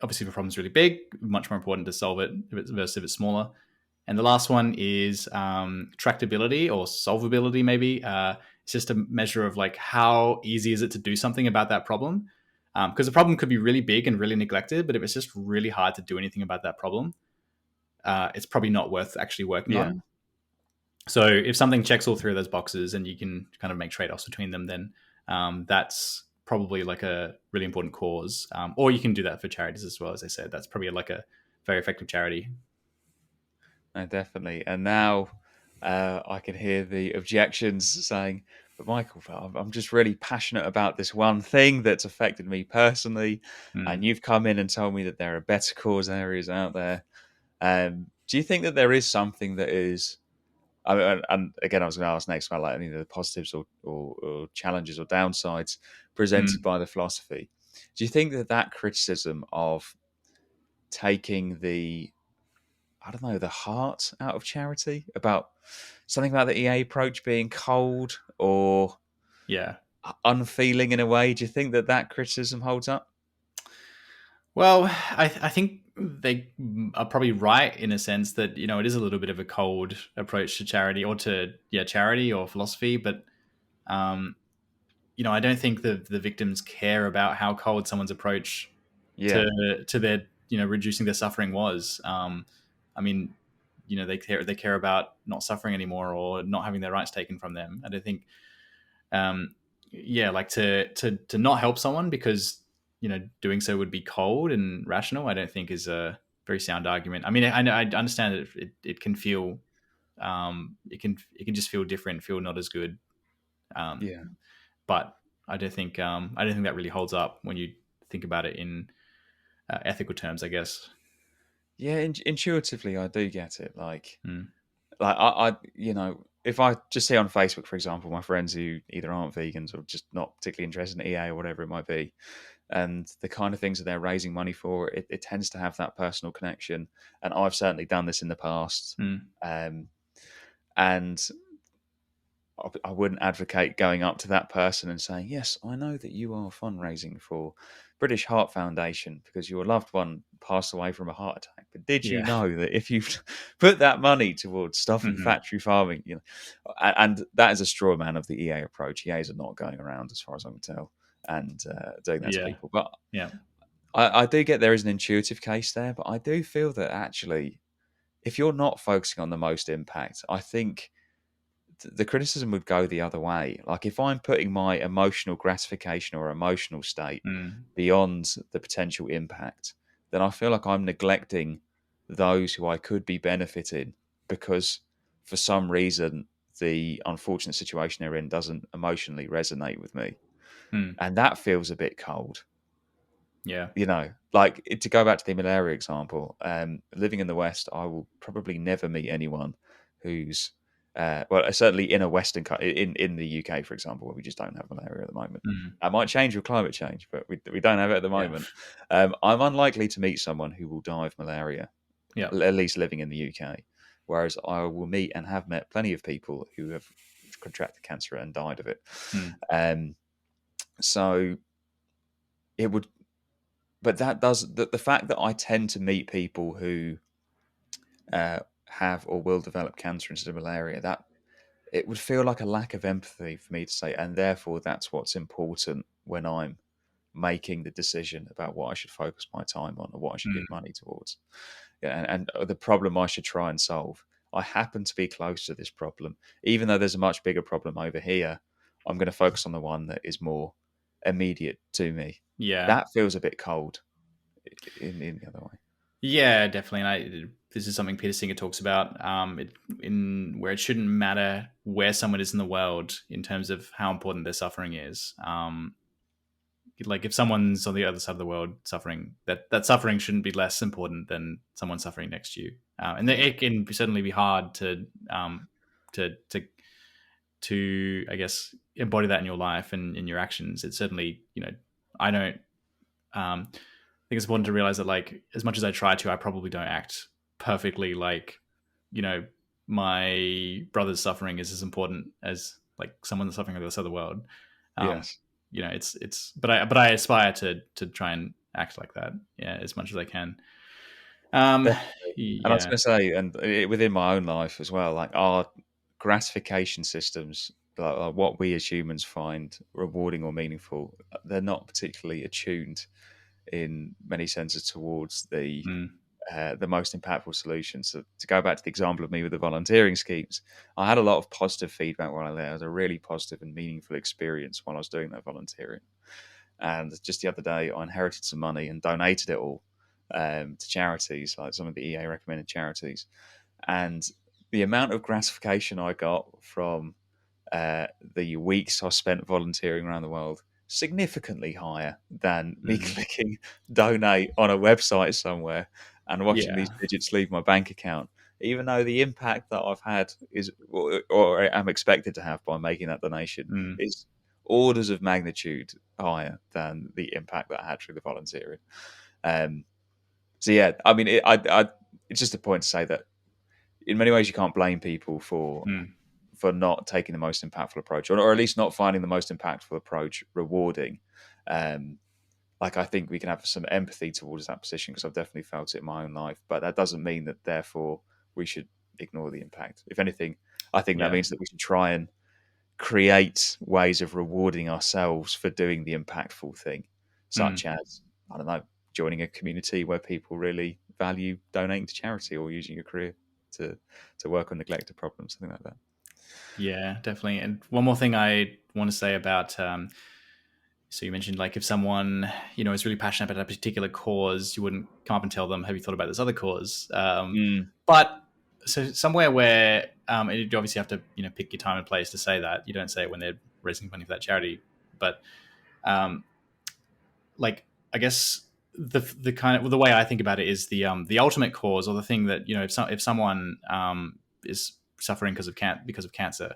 Speaker 2: Obviously, if a problem's really big, much more important to solve it versus if it's smaller. And the last one is tractability or solvability, maybe. It's just a measure of like how easy is it to do something about that problem. Because the problem could be really big and really neglected, but if it's just really hard to do anything about that problem, it's probably not worth actually working
Speaker 3: yeah.
Speaker 2: on. So if something checks all three of those boxes and you can kind of make trade-offs between them, then that's probably like a really important cause. Or you can do that for charities as well. As I said, that's probably like a very effective charity.
Speaker 3: No, definitely. And now I can hear the objections saying, "But Michael, I'm just really passionate about this one thing that's affected me personally, and
Speaker 2: Mm.
Speaker 3: you've come in and told me that there are better cause areas out there." Do you think that there is something that is? And again, I was going to ask next about like any of the positives or challenges or downsides presented
Speaker 2: Mm.
Speaker 3: by the philosophy. Do you think that that criticism of taking the, I don't know, the heart out of charity, about something about the EA approach being cold or
Speaker 2: Yeah.
Speaker 3: unfeeling in a way, do you think that that criticism holds up?
Speaker 2: Well, I think they are probably right in a sense that, it is a little bit of a cold approach to charity, or to, charity or philosophy, but um, I don't think the victims care about how cold someone's approach
Speaker 3: Yeah,
Speaker 2: to their, reducing their suffering was. I mean, they care about not suffering anymore or not having their rights taken from them. I don't think, like, to not help someone because doing so would be cold and rational, I don't think is a very sound argument. I mean, I understand that it can feel, it can just feel different, feel not as good. Um,
Speaker 3: yeah,
Speaker 2: but I don't think that really holds up when you think about it in ethical terms, I guess.
Speaker 3: yeah. Intuitively, I do get it.
Speaker 2: Mm.
Speaker 3: Like if I just see on Facebook, for example, my friends who either aren't vegans or just not particularly interested in EA or whatever it might be, and the kind of things that they're raising money for, it tends to have that personal connection. And I've certainly done this in the past.
Speaker 2: Mm.
Speaker 3: Um, and I wouldn't advocate going up to that person and saying, "Yes, I know that you are fundraising for British Heart Foundation because your loved one passed away from a heart attack. But did you
Speaker 2: Yeah.
Speaker 3: know that if you put that money towards stopping
Speaker 2: Hmm.
Speaker 3: factory farming, and that is a straw man of the EA approach. EAs are not going around, as far as I can tell, and doing that to
Speaker 2: Yeah.
Speaker 3: people. But
Speaker 2: Yeah.
Speaker 3: I do get there is an intuitive case there, but I do feel that actually, if you're not focusing on the most impact, I think the criticism would go the other way. Like if I'm putting my emotional gratification or emotional state
Speaker 2: Mm.
Speaker 3: beyond the potential impact, then I feel like I'm neglecting those who I could be benefiting because for some reason the unfortunate situation they're in doesn't emotionally resonate with me.
Speaker 2: Mm.
Speaker 3: And that feels a bit cold.
Speaker 2: Yeah.
Speaker 3: Like to go back to the malaria example, living in the West, I will probably never meet anyone who's, well, certainly in a Western, in the UK, for example, where we just don't have malaria at the moment.
Speaker 2: Mm.
Speaker 3: That might change with climate change, but we don't have it at the
Speaker 2: Yeah.
Speaker 3: moment. I'm unlikely to meet someone who will die of malaria,
Speaker 2: Yeah.
Speaker 3: at least living in the UK. Whereas I will meet and have met plenty of people who have contracted cancer and died of it.
Speaker 2: Mm.
Speaker 3: So it would but that does the fact that I tend to meet people who have or will develop cancer instead of malaria, that it would feel like a lack of empathy for me to say, and therefore that's what's important when I'm making the decision about what I should focus my time on or what I should
Speaker 2: Mm.
Speaker 3: give money towards. Yeah, and the problem I should try and solve. I happen to be close to this problem, even though there's a much bigger problem over here. I'm going to focus on the one that is more immediate to me.
Speaker 2: Yeah.
Speaker 3: That feels a bit cold in the other way.
Speaker 2: Yeah, definitely. And this is something Peter Singer talks about, in where it shouldn't matter where someone is in the world in terms of how important their suffering is. Like if someone's on the other side of the world suffering, that suffering shouldn't be less important than someone suffering next to you. And
Speaker 3: Yeah.
Speaker 2: it can certainly be hard to to I guess embody that in your life and in your actions. It's certainly, I don't. I think it's important to realize that, like, as much as I try to, I probably don't act perfectly. Like, you know, my brother's suffering is as important as like someone that's suffering on the other side of the world. Um,
Speaker 3: Yes.
Speaker 2: but I aspire to try and act like that, yeah, as much as I can. Um,
Speaker 3: Definitely. And I was
Speaker 2: yeah.
Speaker 3: going to say, and within my own life as well, like our gratification systems, like what we as humans find rewarding or meaningful, they're not particularly attuned in many senses towards
Speaker 2: Mm.
Speaker 3: the most impactful solutions. So to go back to the example of me with the volunteering schemes, I had a lot of positive feedback while I was there. It was a really positive and meaningful experience while I was doing that volunteering. And just the other day, I inherited some money and donated it all to charities, like some of the EA recommended charities. And the amount of gratification I got from the weeks I spent volunteering around the world, significantly higher than me
Speaker 2: Mm.
Speaker 3: clicking donate on a website somewhere and watching
Speaker 2: Yeah.
Speaker 3: these digits leave my bank account. Even though the impact that I've had is, or am expected to have by making that donation,
Speaker 2: Mm.
Speaker 3: is orders of magnitude higher than the impact that I had through the volunteering. So yeah, I mean, it's just a point to say that in many ways you can't blame people
Speaker 2: Mm.
Speaker 3: for not taking the most impactful approach, or at least not finding the most impactful approach rewarding. Um, like I think we can have some empathy towards that position because I've definitely felt it in my own life, but that doesn't mean that therefore we should ignore the impact. If anything, I think that
Speaker 2: Yeah.
Speaker 3: means that we should try and create ways of rewarding ourselves for doing the impactful thing,
Speaker 2: Mm.
Speaker 3: such as, I don't know, joining a community where people really value donating to charity or using your career to work on neglected problems, something like that.
Speaker 2: Yeah, definitely. And one more thing I want to say about, so you mentioned, like, if someone, is really passionate about a particular cause, you wouldn't come up and tell them, have you thought about this other cause?
Speaker 3: Mm,
Speaker 2: But so somewhere where, and you obviously have to, pick your time and place to say that. You don't say it when they're raising money for that charity. But um, like, I guess the kind of, well, the way I think about it is the ultimate cause, or the thing that, if someone is suffering because of cancer,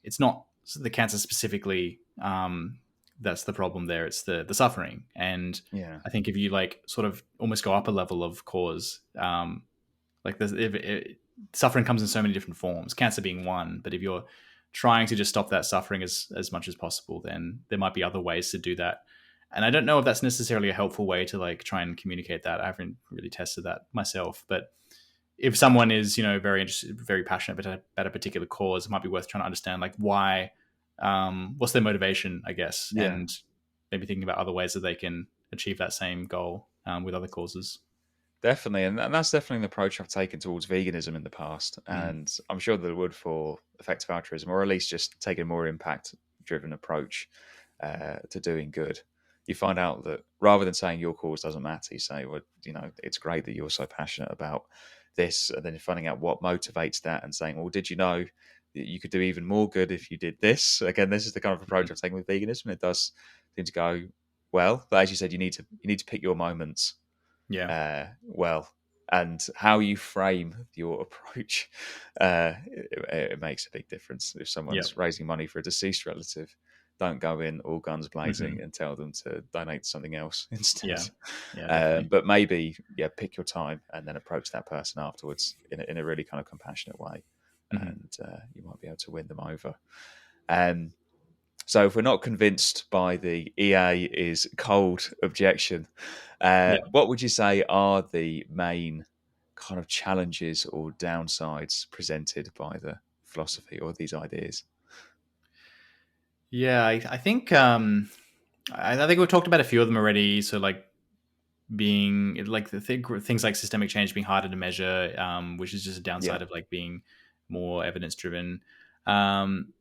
Speaker 2: it's not the cancer specifically that's the problem there. It's the suffering. And
Speaker 3: yeah.
Speaker 2: I think if you, like, sort of almost go up a level of cause, like suffering comes in so many different forms, cancer being one. But if you're trying to just stop that suffering as much as possible, then there might be other ways to do that. And I don't know if that's necessarily a helpful way to, like, try and communicate that. I haven't really tested that myself, but if someone is, very interested, very passionate about a particular cause, it might be worth trying to understand, like, why, what's their motivation, I guess,
Speaker 3: Yeah.
Speaker 2: and maybe thinking about other ways that they can achieve that same goal with other causes.
Speaker 3: Definitely, and that's definitely an approach I've taken towards veganism in the past,
Speaker 2: Mm.
Speaker 3: and I'm sure that it would for effective altruism, or at least just taking a more impact-driven approach to doing good. You find out that rather than saying your cause doesn't matter, you say, well, it's great that you're so passionate about this, and then finding out what motivates that, and saying, well, did you know that you could do even more good if you did this? Again, this is the kind of approach I've taken with veganism. It does seem to go well, but as you said, you need to pick your moments
Speaker 2: Yeah.
Speaker 3: well, and how you frame your approach, it makes a big difference. If
Speaker 2: Yeah.
Speaker 3: someone's raising money for a deceased relative, don't go in all guns blazing
Speaker 2: Hmm.
Speaker 3: and tell them to donate to something else instead.
Speaker 2: Yeah. Yeah. Definitely.
Speaker 3: But maybe, pick your time and then approach that person afterwards in a really kind of compassionate way,
Speaker 2: Hmm.
Speaker 3: and you might be able to win them over. Um, so if we're not convinced by the EA is cold objection,
Speaker 2: Yeah.
Speaker 3: what would you say are the main kind of challenges or downsides presented by the philosophy or these ideas?
Speaker 2: Yeah. I think I think we've talked about a few of them already. So like being like things like systemic change being harder to measure, which is just a
Speaker 3: Yeah.
Speaker 2: downside of like being more evidence driven. Um,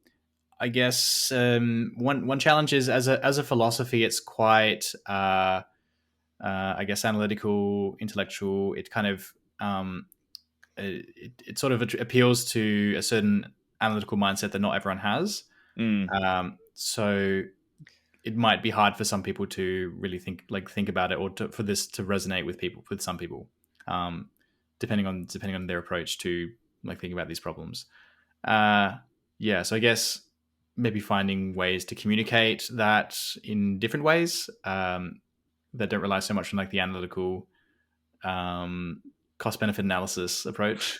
Speaker 2: I guess one challenge is as a philosophy, it's quite I guess analytical, intellectual. It kind of it sort of appeals to a certain analytical mindset that not everyone has.
Speaker 3: Mm,
Speaker 2: So it might be hard for some people to really think about it, or for this to resonate with some people, um, depending on their approach to like thinking about these problems. Uh, yeah, so I guess maybe finding ways to communicate that in different ways, that don't rely so much on like the analytical um, cost benefit analysis approach.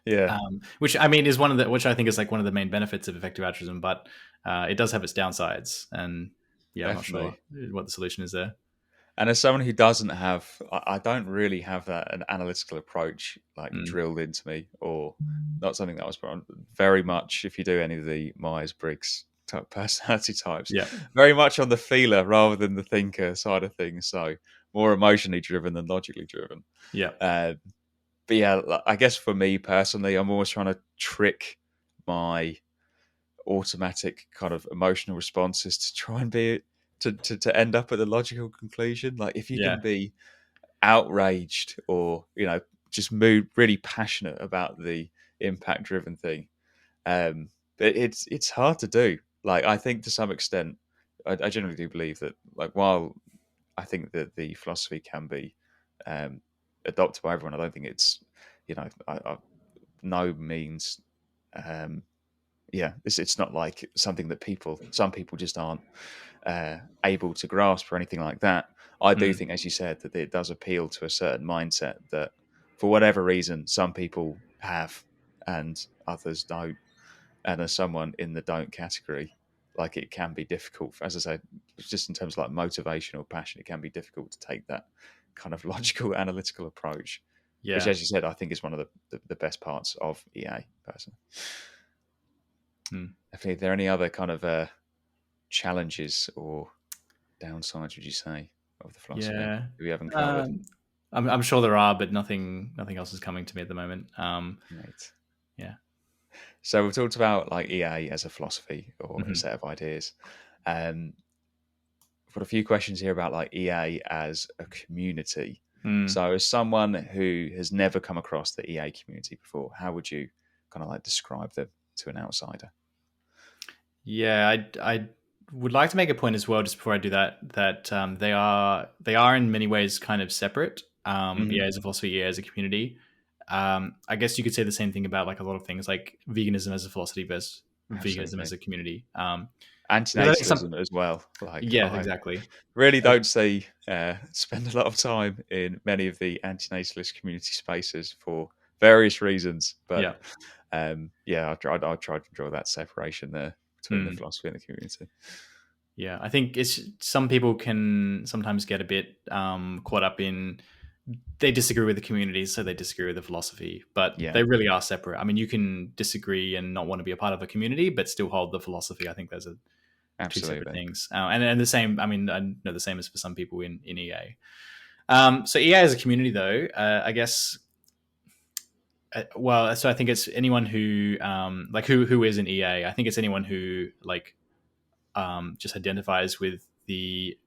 Speaker 3: yeah,
Speaker 2: Which I mean is which I think is like one of the main benefits of effective altruism, but it does have its downsides, and yeah, I'm not sure
Speaker 3: definitely.
Speaker 2: what the solution is there.
Speaker 3: And as someone who doesn't have, I don't really have an analytical approach like
Speaker 2: Mm.
Speaker 3: drilled into me, or not something that I was put on. Very much, if you do any of the Myers Briggs type personality types,
Speaker 2: Yeah,
Speaker 3: very much on the feeler rather than the thinker side of things. So more emotionally driven than logically driven.
Speaker 2: yeah,
Speaker 3: Uh, but yeah, I guess for me personally, I'm always trying to trick my automatic kind of emotional responses to try and be to end up at the logical conclusion. Like if you
Speaker 2: yeah,
Speaker 3: can be outraged or just mood really passionate about the impact driven thing, it's hard to do. Like I think to some extent, I generally do believe that like while I think that the philosophy can be um, adopted by everyone, I don't think it's I no means um, it's not like something that some people just aren't able to grasp or anything like that. I do
Speaker 2: mm,
Speaker 3: think, as you said, that it does appeal to a certain mindset that, for whatever reason, some people have and others don't. And as someone in the don't category, like it can be difficult, as I said, just in terms of like motivation or passion, it can be difficult to take that kind of logical, analytical approach, which,
Speaker 2: yeah.
Speaker 3: as you said, I think is one of the best parts of EA, personally.
Speaker 2: Mm.
Speaker 3: Definitely. Are there any other kind of challenges or downsides, would you say, of the philosophy
Speaker 2: Yeah.
Speaker 3: that we haven't covered?
Speaker 2: Um, I'm sure there are, but nothing else is coming to me at the moment.
Speaker 3: Right.
Speaker 2: Yeah.
Speaker 3: So we've talked about like EA as a philosophy or a
Speaker 2: Hmm.
Speaker 3: set of ideas. I've got a few questions here about like EA as a community.
Speaker 2: Mm.
Speaker 3: So, as someone who has never come across the EA community before, how would you kind of like describe them to an outsider?
Speaker 2: Yeah, I would like to make a point as well, just before I do that, that they are in many ways kind of separate.
Speaker 3: Hmm.
Speaker 2: EA as a philosophy, EA as a community. I guess you could say the same thing about like a lot of things, like veganism as a philosophy versus veganism as
Speaker 3: Absolutely.
Speaker 2: a community. Because I think some,
Speaker 3: Antinatalism as well. Like
Speaker 2: yeah,
Speaker 3: I
Speaker 2: exactly.
Speaker 3: really
Speaker 2: Uh,
Speaker 3: don't see spend a lot of time in many of the antinatalist community spaces for various reasons, but
Speaker 2: yeah.
Speaker 3: I tried to draw that separation there between the
Speaker 2: Mm.
Speaker 3: philosophy and the community.
Speaker 2: Yeah, I think it's some people can sometimes get a bit caught up in they disagree with the community, so they disagree with the philosophy, but
Speaker 3: Yeah,
Speaker 2: they really are separate. I mean, you can disagree and not want to be a part of a community, but still hold the philosophy. I think there's two separate
Speaker 3: Absolutely.
Speaker 2: things. And the same, I mean, I know the same as for some people in EA. So EA as a community, though, I guess. Well, so I think it's anyone who like who is an EA. I think it's anyone who like just identifies with the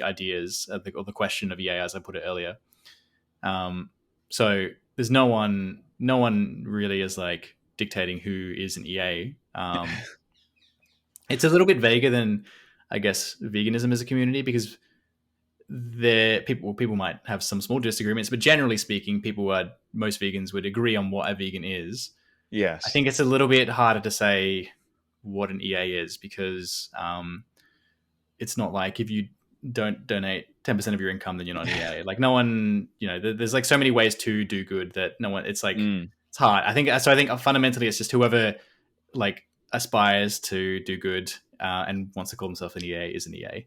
Speaker 2: ideas or the question of EA, as I put it earlier. So there's no one really is like dictating who is an EA. It's a little bit vaguer than, I guess, veganism as a community, because people might have some small disagreements, but generally speaking, most vegans would agree on what a vegan is. I
Speaker 3: Yes.
Speaker 2: think it's a little bit harder to say what an EA is, because it's not like if you don't donate 10% of your income, then you're not an EA. Like no one, there's like so many ways to do good that no one. It's like it's hard. I think so. I think fundamentally, it's just whoever like aspires to do good and wants to call himself an EA is an EA.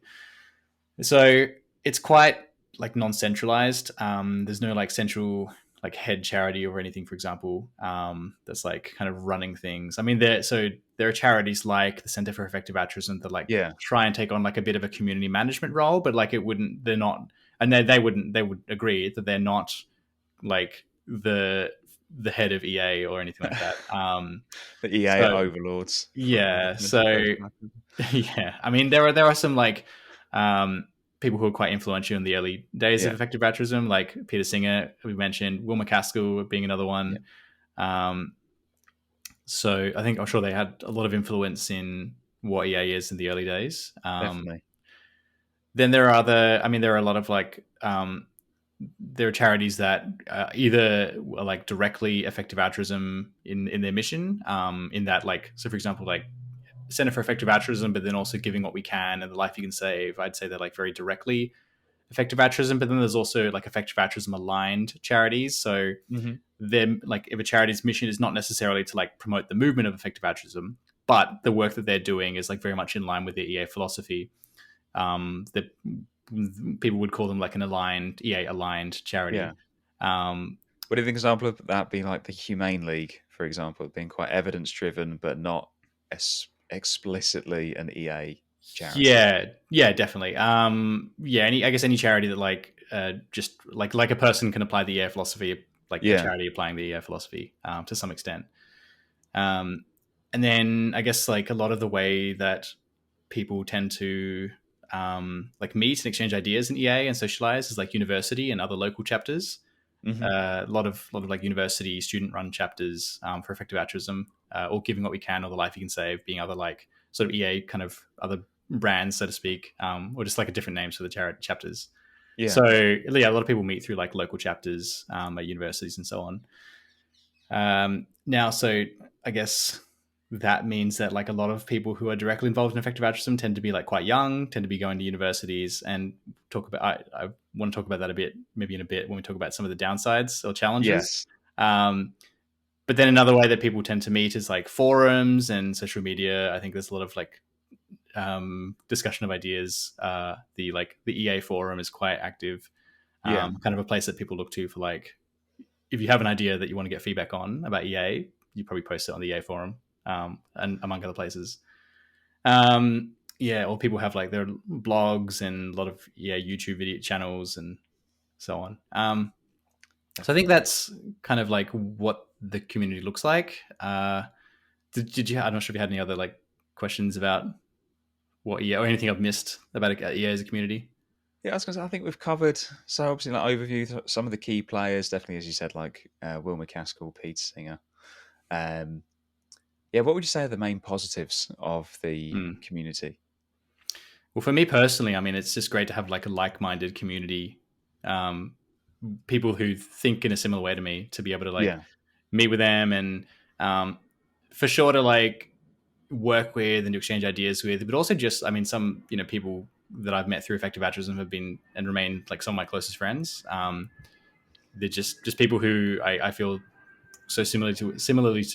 Speaker 2: So it's quite like non-centralized. There's no like central like head charity or anything, for example, that's like kind of running things. I mean, there are charities like the Center for Effective Altruism that like
Speaker 3: Yeah.
Speaker 2: try and take on like a bit of a community management role, but like they're not, and they would agree that they're not like the head of EA or anything like that.
Speaker 3: The EA
Speaker 2: So
Speaker 3: overlords.
Speaker 2: yeah, so yeah, I mean there are some like people who are quite influential in the early days of effective altruism, like Peter Singer, we mentioned, Will McCaskill being another one. So I'm sure they had a lot of influence in what EA is in the early days.
Speaker 3: Definitely.
Speaker 2: Then there are there are a lot of like there are charities that either are like directly effective altruism in their mission, in that like, so for example, like Center for Effective Altruism, but then also Giving What We Can and The Life You Can Save. I'd say they're like very directly effective altruism, but then there's also like effective altruism aligned charities. So they're like, if a charity's mission is not necessarily to like promote the movement of effective altruism, but the work that they're doing is like very much in line with the EA philosophy, that people would call them like an EA aligned charity.
Speaker 3: Yeah. Would an example of that be like the Humane League, for example, being quite evidence driven, but not explicitly an EA charity?
Speaker 2: Yeah, definitely. I guess any charity that like just like a person can apply the EA philosophy, like a charity applying the EA philosophy to some extent. And then I guess like a lot of the way that people tend to like meet and exchange ideas in EA and socialize is like university and other local chapters. A lot of like university student run chapters for effective altruism, or Giving What We Can, or The Life You Can Save being other like sort of EA kind of other brands, so to speak, or just like a different names for the charity chapters. So yeah, a lot of people meet through like local chapters at universities and so on. Now, so I guess that means that like a lot of people who are directly involved in effective altruism tend to be like quite young, tend to be going to universities, and talk about. I want to talk about that maybe in a bit when we talk about some of the downsides or challenges. But then another way that people tend to meet is like forums and social media. I think there's a lot of like discussion of ideas. The EA forum is quite active. Kind of a place that people look to for like, if you have an idea that you want to get feedback on about EA, you probably post it on the EA forum, and among other places. Or people have like their blogs and a lot of YouTube video channels and so on. So I think that's kind of like what the community looks like. Did you? I'm not sure if you had any other like questions about what EA or anything I've missed about EA as a community.
Speaker 3: Yeah, I was going to say, I think we've covered, so obviously like overview some of the key players, definitely as you said, like Will McCaskill, Pete Singer. What would you say are the main positives of the community?
Speaker 2: Well, for me personally, I mean, it's just great to have like a like-minded community, people who think in a similar way to me, to be able to like meet with them, and for sure to like work with and to exchange ideas with, but also just, I mean, some people that I've met through effective altruism have been and remain like some of my closest friends. They're just people who I feel so similarly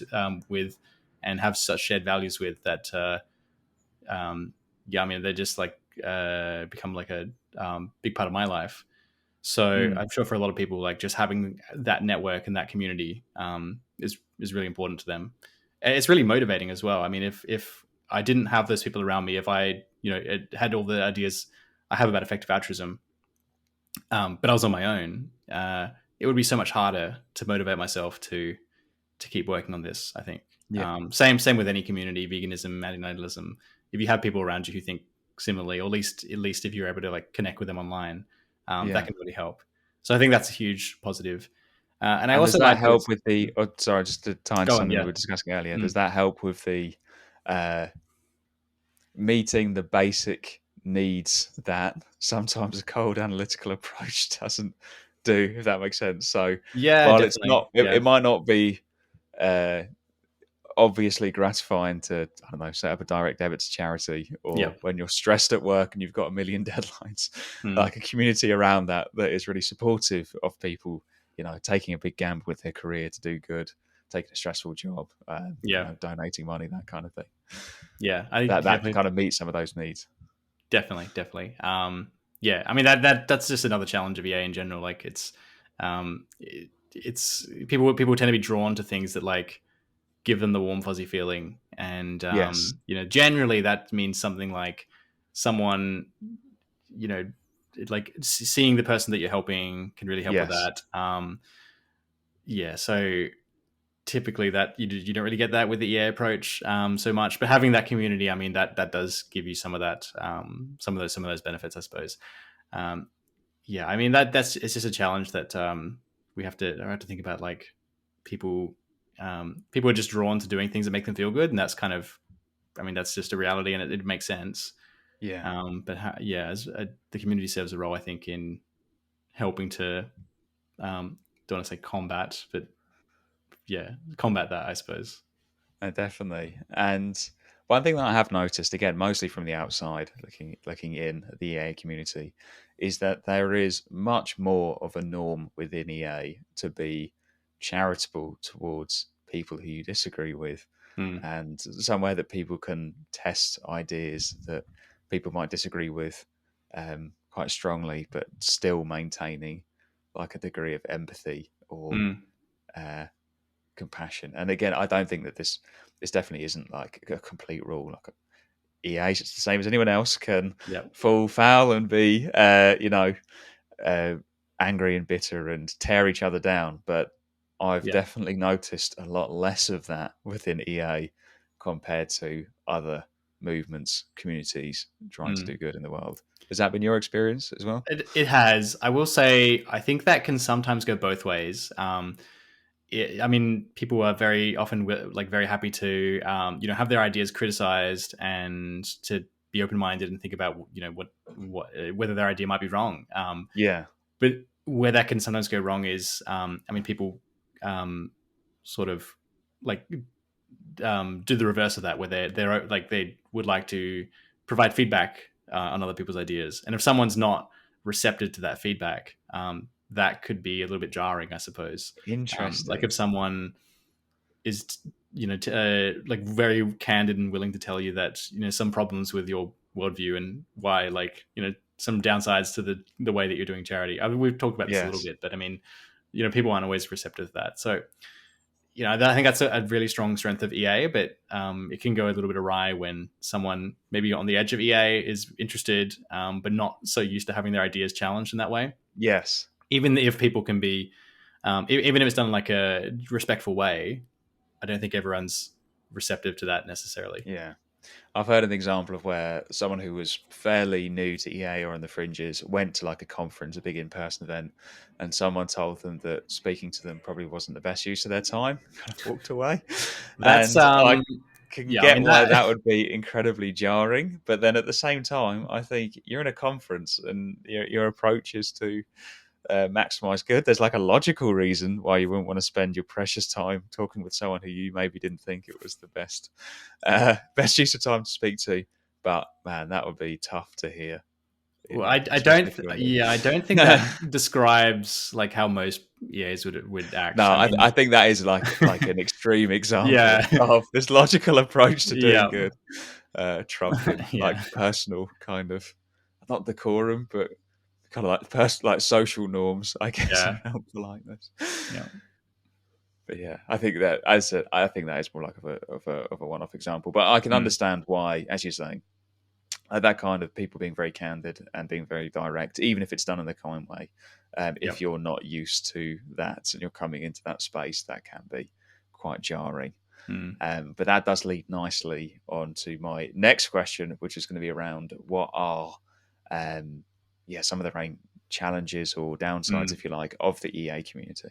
Speaker 2: with, and have such shared values with, that I mean, they're just like become like a big part of my life. So I'm sure for a lot of people, like just having that network and that community is really important to them. And it's really motivating as well. I mean, if I didn't have those people around me, if I, had all the ideas I have about effective altruism, but I was on my own, it would be so much harder to motivate myself to keep working on this, I think.
Speaker 3: Yeah.
Speaker 2: Same with any community, veganism, antinatalism. If you have people around you who think similarly, or at least if you're able to like connect with them online, that can really help. So I think that's a huge positive. And I
Speaker 3: And does
Speaker 2: also
Speaker 3: that
Speaker 2: like
Speaker 3: help
Speaker 2: this.
Speaker 3: with the? Oh, sorry, just to tie into
Speaker 2: Go on,
Speaker 3: something we
Speaker 2: yeah.
Speaker 3: were discussing earlier.
Speaker 2: Mm.
Speaker 3: Does that help with the meeting the basic needs that sometimes a cold analytical approach doesn't do? If that makes sense. So
Speaker 2: Yeah,
Speaker 3: while it's
Speaker 2: definitely.
Speaker 3: not,
Speaker 2: Yeah,
Speaker 3: it might not be uh, obviously gratifying to, I don't know, set up a direct debit to charity,
Speaker 2: yeah.
Speaker 3: or when you're stressed at work and you've got a million deadlines,
Speaker 2: Mm.
Speaker 3: like a community around that is really supportive of people, taking a big gamble with their career to do good, taking a stressful job,
Speaker 2: Yeah,
Speaker 3: donating money, that kind of thing.
Speaker 2: yeah. I
Speaker 3: That
Speaker 2: definitely,
Speaker 3: kind of meets some of those needs.
Speaker 2: definitely. Yeah, I mean that's just another challenge of EA in general. Like it's people tend to be drawn to things that like give them the warm fuzzy feeling, and
Speaker 3: Yes.
Speaker 2: generally that means something like someone, you know like seeing the person that you're helping can really help with
Speaker 3: Yes.
Speaker 2: that. Yeah, so typically that you don't really get that with the EA approach so much, but having that community, I mean that does give you some of that, some of those benefits, I suppose. um, yeah, I mean that's it's just a challenge that we have to think about, like people people are just drawn to doing things that make them feel good, and that's kind of, I mean that's just a reality, and it makes sense.
Speaker 3: Yeah.
Speaker 2: But yeah, as the community serves a role, I think, in helping to don't want to say combat, but yeah, combat that, I suppose.
Speaker 3: Definitely. And one thing that I have noticed, again, mostly from the outside, looking in at the EA community, is that there is much more of a norm within EA to be charitable towards people who you disagree with,
Speaker 2: Mm,
Speaker 3: and somewhere that people can test ideas that people might disagree with quite strongly, but still maintaining like a degree of empathy or
Speaker 2: mm,
Speaker 3: uh, compassion. And again, I don't think that this definitely isn't like a complete rule. Like EA, it's the same as anyone else, can
Speaker 2: yep,
Speaker 3: fall foul and be uh, angry and bitter and tear each other down. But I've
Speaker 2: yeah.
Speaker 3: definitely noticed a lot less of that within EA compared to other movements, communities trying to
Speaker 2: Mm.
Speaker 3: do good in the world. Has that been your experience as well?
Speaker 2: It has. I will say, I think that can sometimes go both ways. I mean, people are very often like very happy to, have their ideas criticized and to be open minded and think about, what whether their idea might be wrong.
Speaker 3: Yeah.
Speaker 2: But where that can sometimes go wrong is, I mean, people sort of like do the reverse of that, where they're like they would like to provide feedback on other people's ideas, and if someone's not receptive to that feedback, that could be a little bit jarring, I suppose. Like
Speaker 3: Interesting.
Speaker 2: if someone is like very candid and willing to tell you that some problems with your worldview and why, like some downsides to the way that you're doing charity. I mean, we've talked about this a little
Speaker 3: Yes.
Speaker 2: bit, but I mean, people aren't always receptive to that. So I think that's a really strong strength of EA, but it can go a little bit awry when someone maybe on the edge of EA is interested, but not so used to having their ideas challenged in that way.
Speaker 3: Yes.
Speaker 2: Even if people can be, even if it's done in like a respectful way, I don't think everyone's receptive to that necessarily.
Speaker 3: Yeah. I've heard an example of where someone who was fairly new to EA or on the fringes went to like a conference, a big in-person event, and someone told them that speaking to them probably wasn't the best use of their time, kind of walked away.
Speaker 2: That's
Speaker 3: And I can
Speaker 2: yeah, I
Speaker 3: get
Speaker 2: mean
Speaker 3: why
Speaker 2: that
Speaker 3: that would be incredibly jarring. But then at the same time, I think you're in a conference and your approach is to maximize good. There's like a logical reason why you wouldn't want to spend your precious time talking with someone who you maybe didn't think it was the best use of time to speak to. But man, that would be tough to hear,
Speaker 2: well, I don't
Speaker 3: especially if you're new.
Speaker 2: yeah, I don't think that describes like how most EAs would act.
Speaker 3: No,
Speaker 2: I
Speaker 3: I
Speaker 2: mean,
Speaker 3: think that is like an extreme example
Speaker 2: yeah,
Speaker 3: of this logical approach to doing
Speaker 2: yeah,
Speaker 3: good, trumpeting like
Speaker 2: yeah,
Speaker 3: personal kind of, not decorum, but kind of like like social norms, I guess,
Speaker 2: yeah,
Speaker 3: around politeness.
Speaker 2: yeah.
Speaker 3: But yeah, I think that I think that is more like of a one-off example. But I can understand why, as you're saying, that kind of people being very candid and being very direct, even if it's done in a kind way. If
Speaker 2: Yep.
Speaker 3: you're not used to that and you're coming into that space, that can be quite jarring.
Speaker 2: Mm.
Speaker 3: But that does lead nicely on to my next question, which is going to be around what are, some of the main challenges or downsides,
Speaker 2: Mm.
Speaker 3: if you like, of the EA community.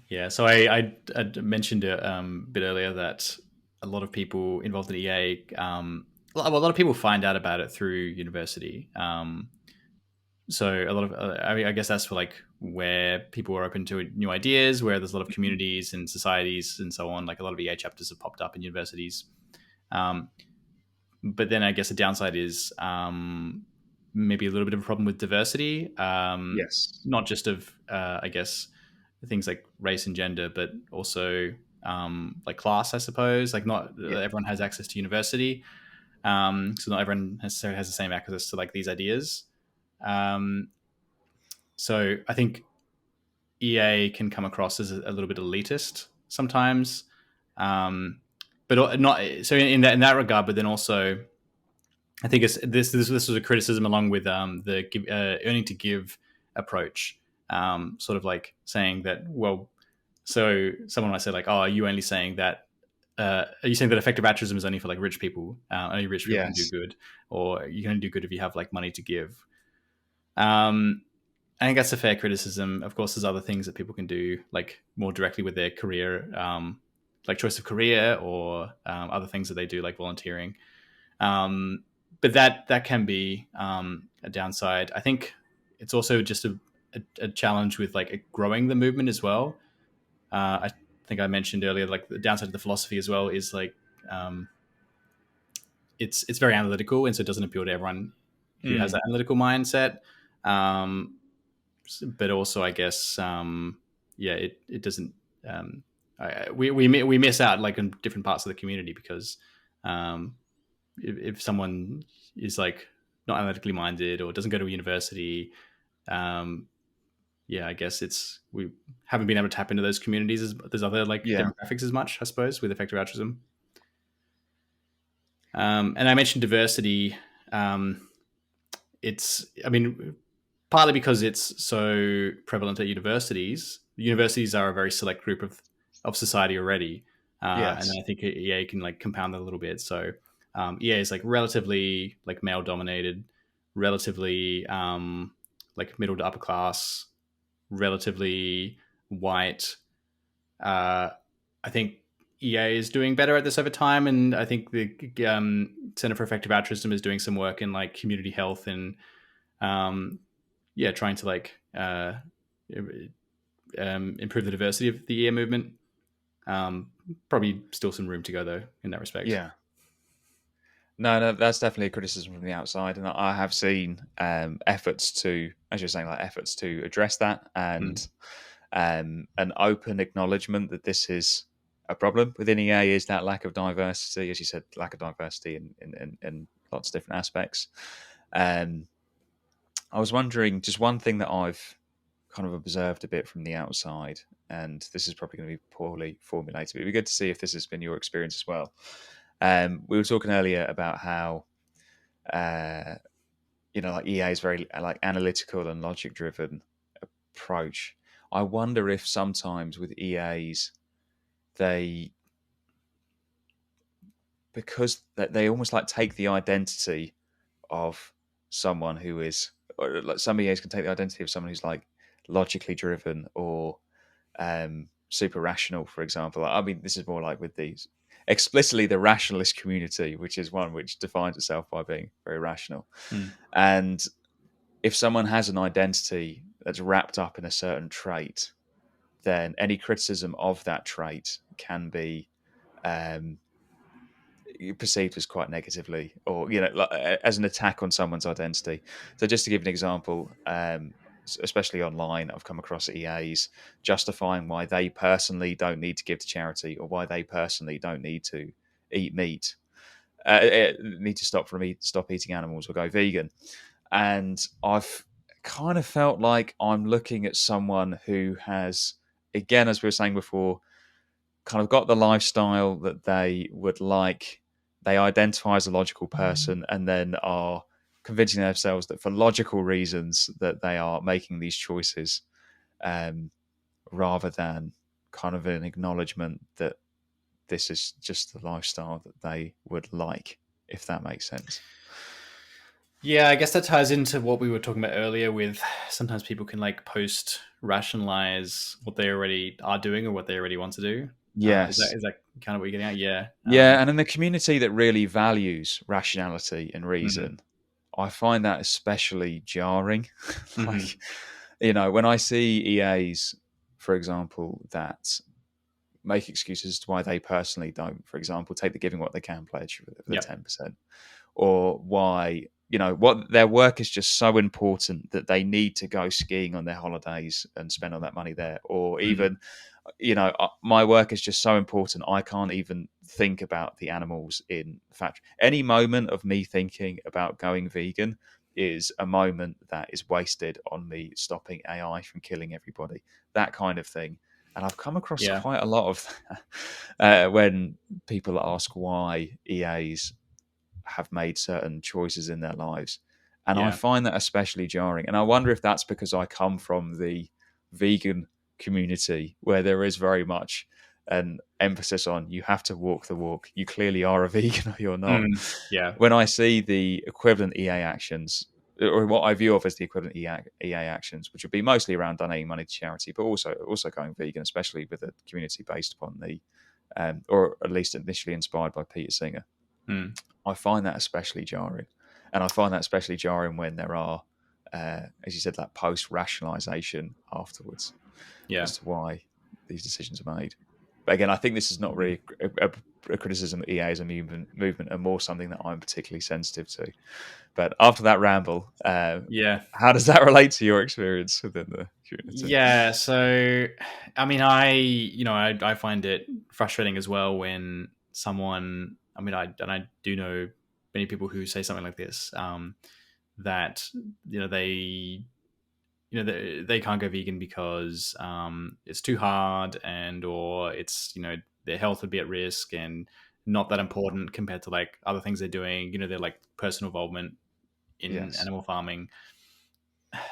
Speaker 2: Yeah, so I mentioned a bit earlier that a lot of people involved in EA, a lot of people find out about it through university. So a lot of, I mean, I guess that's for like where people are open to new ideas, where there's a lot of communities and societies and so on. Like a lot of EA chapters have popped up in universities. Um, but then I guess the downside is maybe a little bit of a problem with diversity,
Speaker 3: Yes.
Speaker 2: not just of I guess things like race and gender, but also like class, I suppose. Like not
Speaker 3: Yeah.
Speaker 2: everyone has access to university, so not everyone necessarily has the same access to like these ideas. Um, so I think EA can come across as a little bit elitist sometimes, but not so in that regard. But then also I think this was a criticism along with the earning to give approach, sort of like saying that, well, so someone might say like, oh, are you only saying that? Are you saying that effective altruism is only for like rich people? Only rich people can do
Speaker 3: Yes.
Speaker 2: good, or you can only do good if you have like money to give. I think that's a fair criticism. Of course, there's other things that people can do, like more directly with their career, like choice of career, or other things that they do, like volunteering. Um, but that can be a downside. I think it's also just a challenge with like growing the movement as well. I think I mentioned earlier, like the downside of the philosophy as well is like um, it's very analytical, and so it doesn't appeal to everyone who has
Speaker 3: Mm.
Speaker 2: that analytical mindset. Um, but also, I guess, it doesn't. We miss out like in different parts of the community because um, if someone is like not analytically minded or doesn't go to a university, um, I guess we haven't been able to tap into those communities as there's other like
Speaker 3: Yeah.
Speaker 2: demographics as much, I suppose, with effective altruism. And I mentioned diversity. I mean, partly because it's so prevalent at universities. Universities are a very select group of society already, and
Speaker 3: Yes.
Speaker 2: then I think EA can like compound that a little bit. So EA is like relatively like male dominated, relatively like middle to upper class, relatively white. I think EA is doing better at this over time, and I think the Center for Effective Altruism is doing some work in like community health and um, trying to like improve the diversity of the EA movement. Probably still some room to go though in that respect.
Speaker 3: Yeah. No, that's definitely a criticism from the outside, and I have seen efforts to, as you're saying, like efforts to address that,
Speaker 2: Mm.
Speaker 3: and an open acknowledgement that this is a problem within EA is that lack of diversity, as you said, lack of diversity in lots of different aspects. Um, I was wondering, just one thing that I've kind of observed a bit from the outside, and this is probably going to be poorly formulated, but it'd be good to see if this has been your experience as well. We were talking earlier about how uh, like EA is very like analytical and logic driven approach. I wonder if sometimes with EAs they because they almost like take the identity of someone who is, or like some EAs can take the identity of someone who's like logically driven or super rational, for example. I mean, this is more like with these explicitly the rationalist community, which is one which defines itself by being very rational.
Speaker 2: Mm.
Speaker 3: And if someone has an identity that's wrapped up in a certain trait, then any criticism of that trait can be um, perceived as quite negatively, or like, as an attack on someone's identity. So, just to give an example, especially online, I've come across EAs justifying why they personally don't need to give to charity, or why they personally don't need to eat meat, need to stop eating animals or go vegan. And I've kind of felt like I'm looking at someone who has again, as we were saying before, kind of got the lifestyle that they would like. They identify as a logical person, and then are convincing themselves that for logical reasons that they are making these choices, rather than kind of an acknowledgement that this is just the lifestyle that they would like, if that makes sense.
Speaker 2: Yeah, I guess that ties into what we were talking about earlier with sometimes people can like post rationalize what they already are doing or what they already want to do.
Speaker 3: Yes.
Speaker 2: Is that kind of what you're getting at? Yeah.
Speaker 3: Yeah, and in the community that really values rationality and
Speaker 2: Mhm.
Speaker 3: reason, I find that especially jarring.
Speaker 2: Mhm.
Speaker 3: Like, when I see EAs, for example, that make excuses as to why they personally don't, for example, take the giving what they can pledge for the
Speaker 2: Yep.
Speaker 3: 10%, or why, what their work is just so important that they need to go skiing on their holidays and spend all that money there, or
Speaker 2: Mm.
Speaker 3: even my work is just so important I can't even think about the animals in factory. Any moment of me thinking about going vegan is a moment that is wasted on me stopping AI from killing everybody, that kind of thing. And I've come across
Speaker 2: Yeah.
Speaker 3: quite a lot of when people ask why EAs have made certain choices in their lives. And I
Speaker 2: Yeah.
Speaker 3: find that especially jarring. And I wonder if that's because I come from the vegan community where there is very much an emphasis on you have to walk the walk. You clearly are a vegan or you're not.
Speaker 2: Mm. Yeah.
Speaker 3: When I see the equivalent EA actions, or what I view of as the equivalent EA actions, which would be mostly around donating money to charity, but also going vegan, especially with a community based upon the, or at least initially inspired by Peter Singer,
Speaker 2: Mm.
Speaker 3: I find that especially jarring. And I find that especially jarring when there are, as you said, that post rationalization afterwards
Speaker 2: Yeah.
Speaker 3: as to why these decisions are made. But again, I think this is not
Speaker 2: Mhm.
Speaker 3: really a criticism of EA as a movement, and more something that I'm particularly sensitive to. But after that ramble,
Speaker 2: Yeah.
Speaker 3: how does that relate to your experience within the community?
Speaker 2: Yeah. So, I mean, I find it frustrating as well when someone, I mean, I do know many people who say something like this, that, they they can't go vegan because it's too hard and or it's their health would be at risk and not that important compared to like other things they're doing, their like personal involvement in
Speaker 3: Yes.
Speaker 2: animal farming.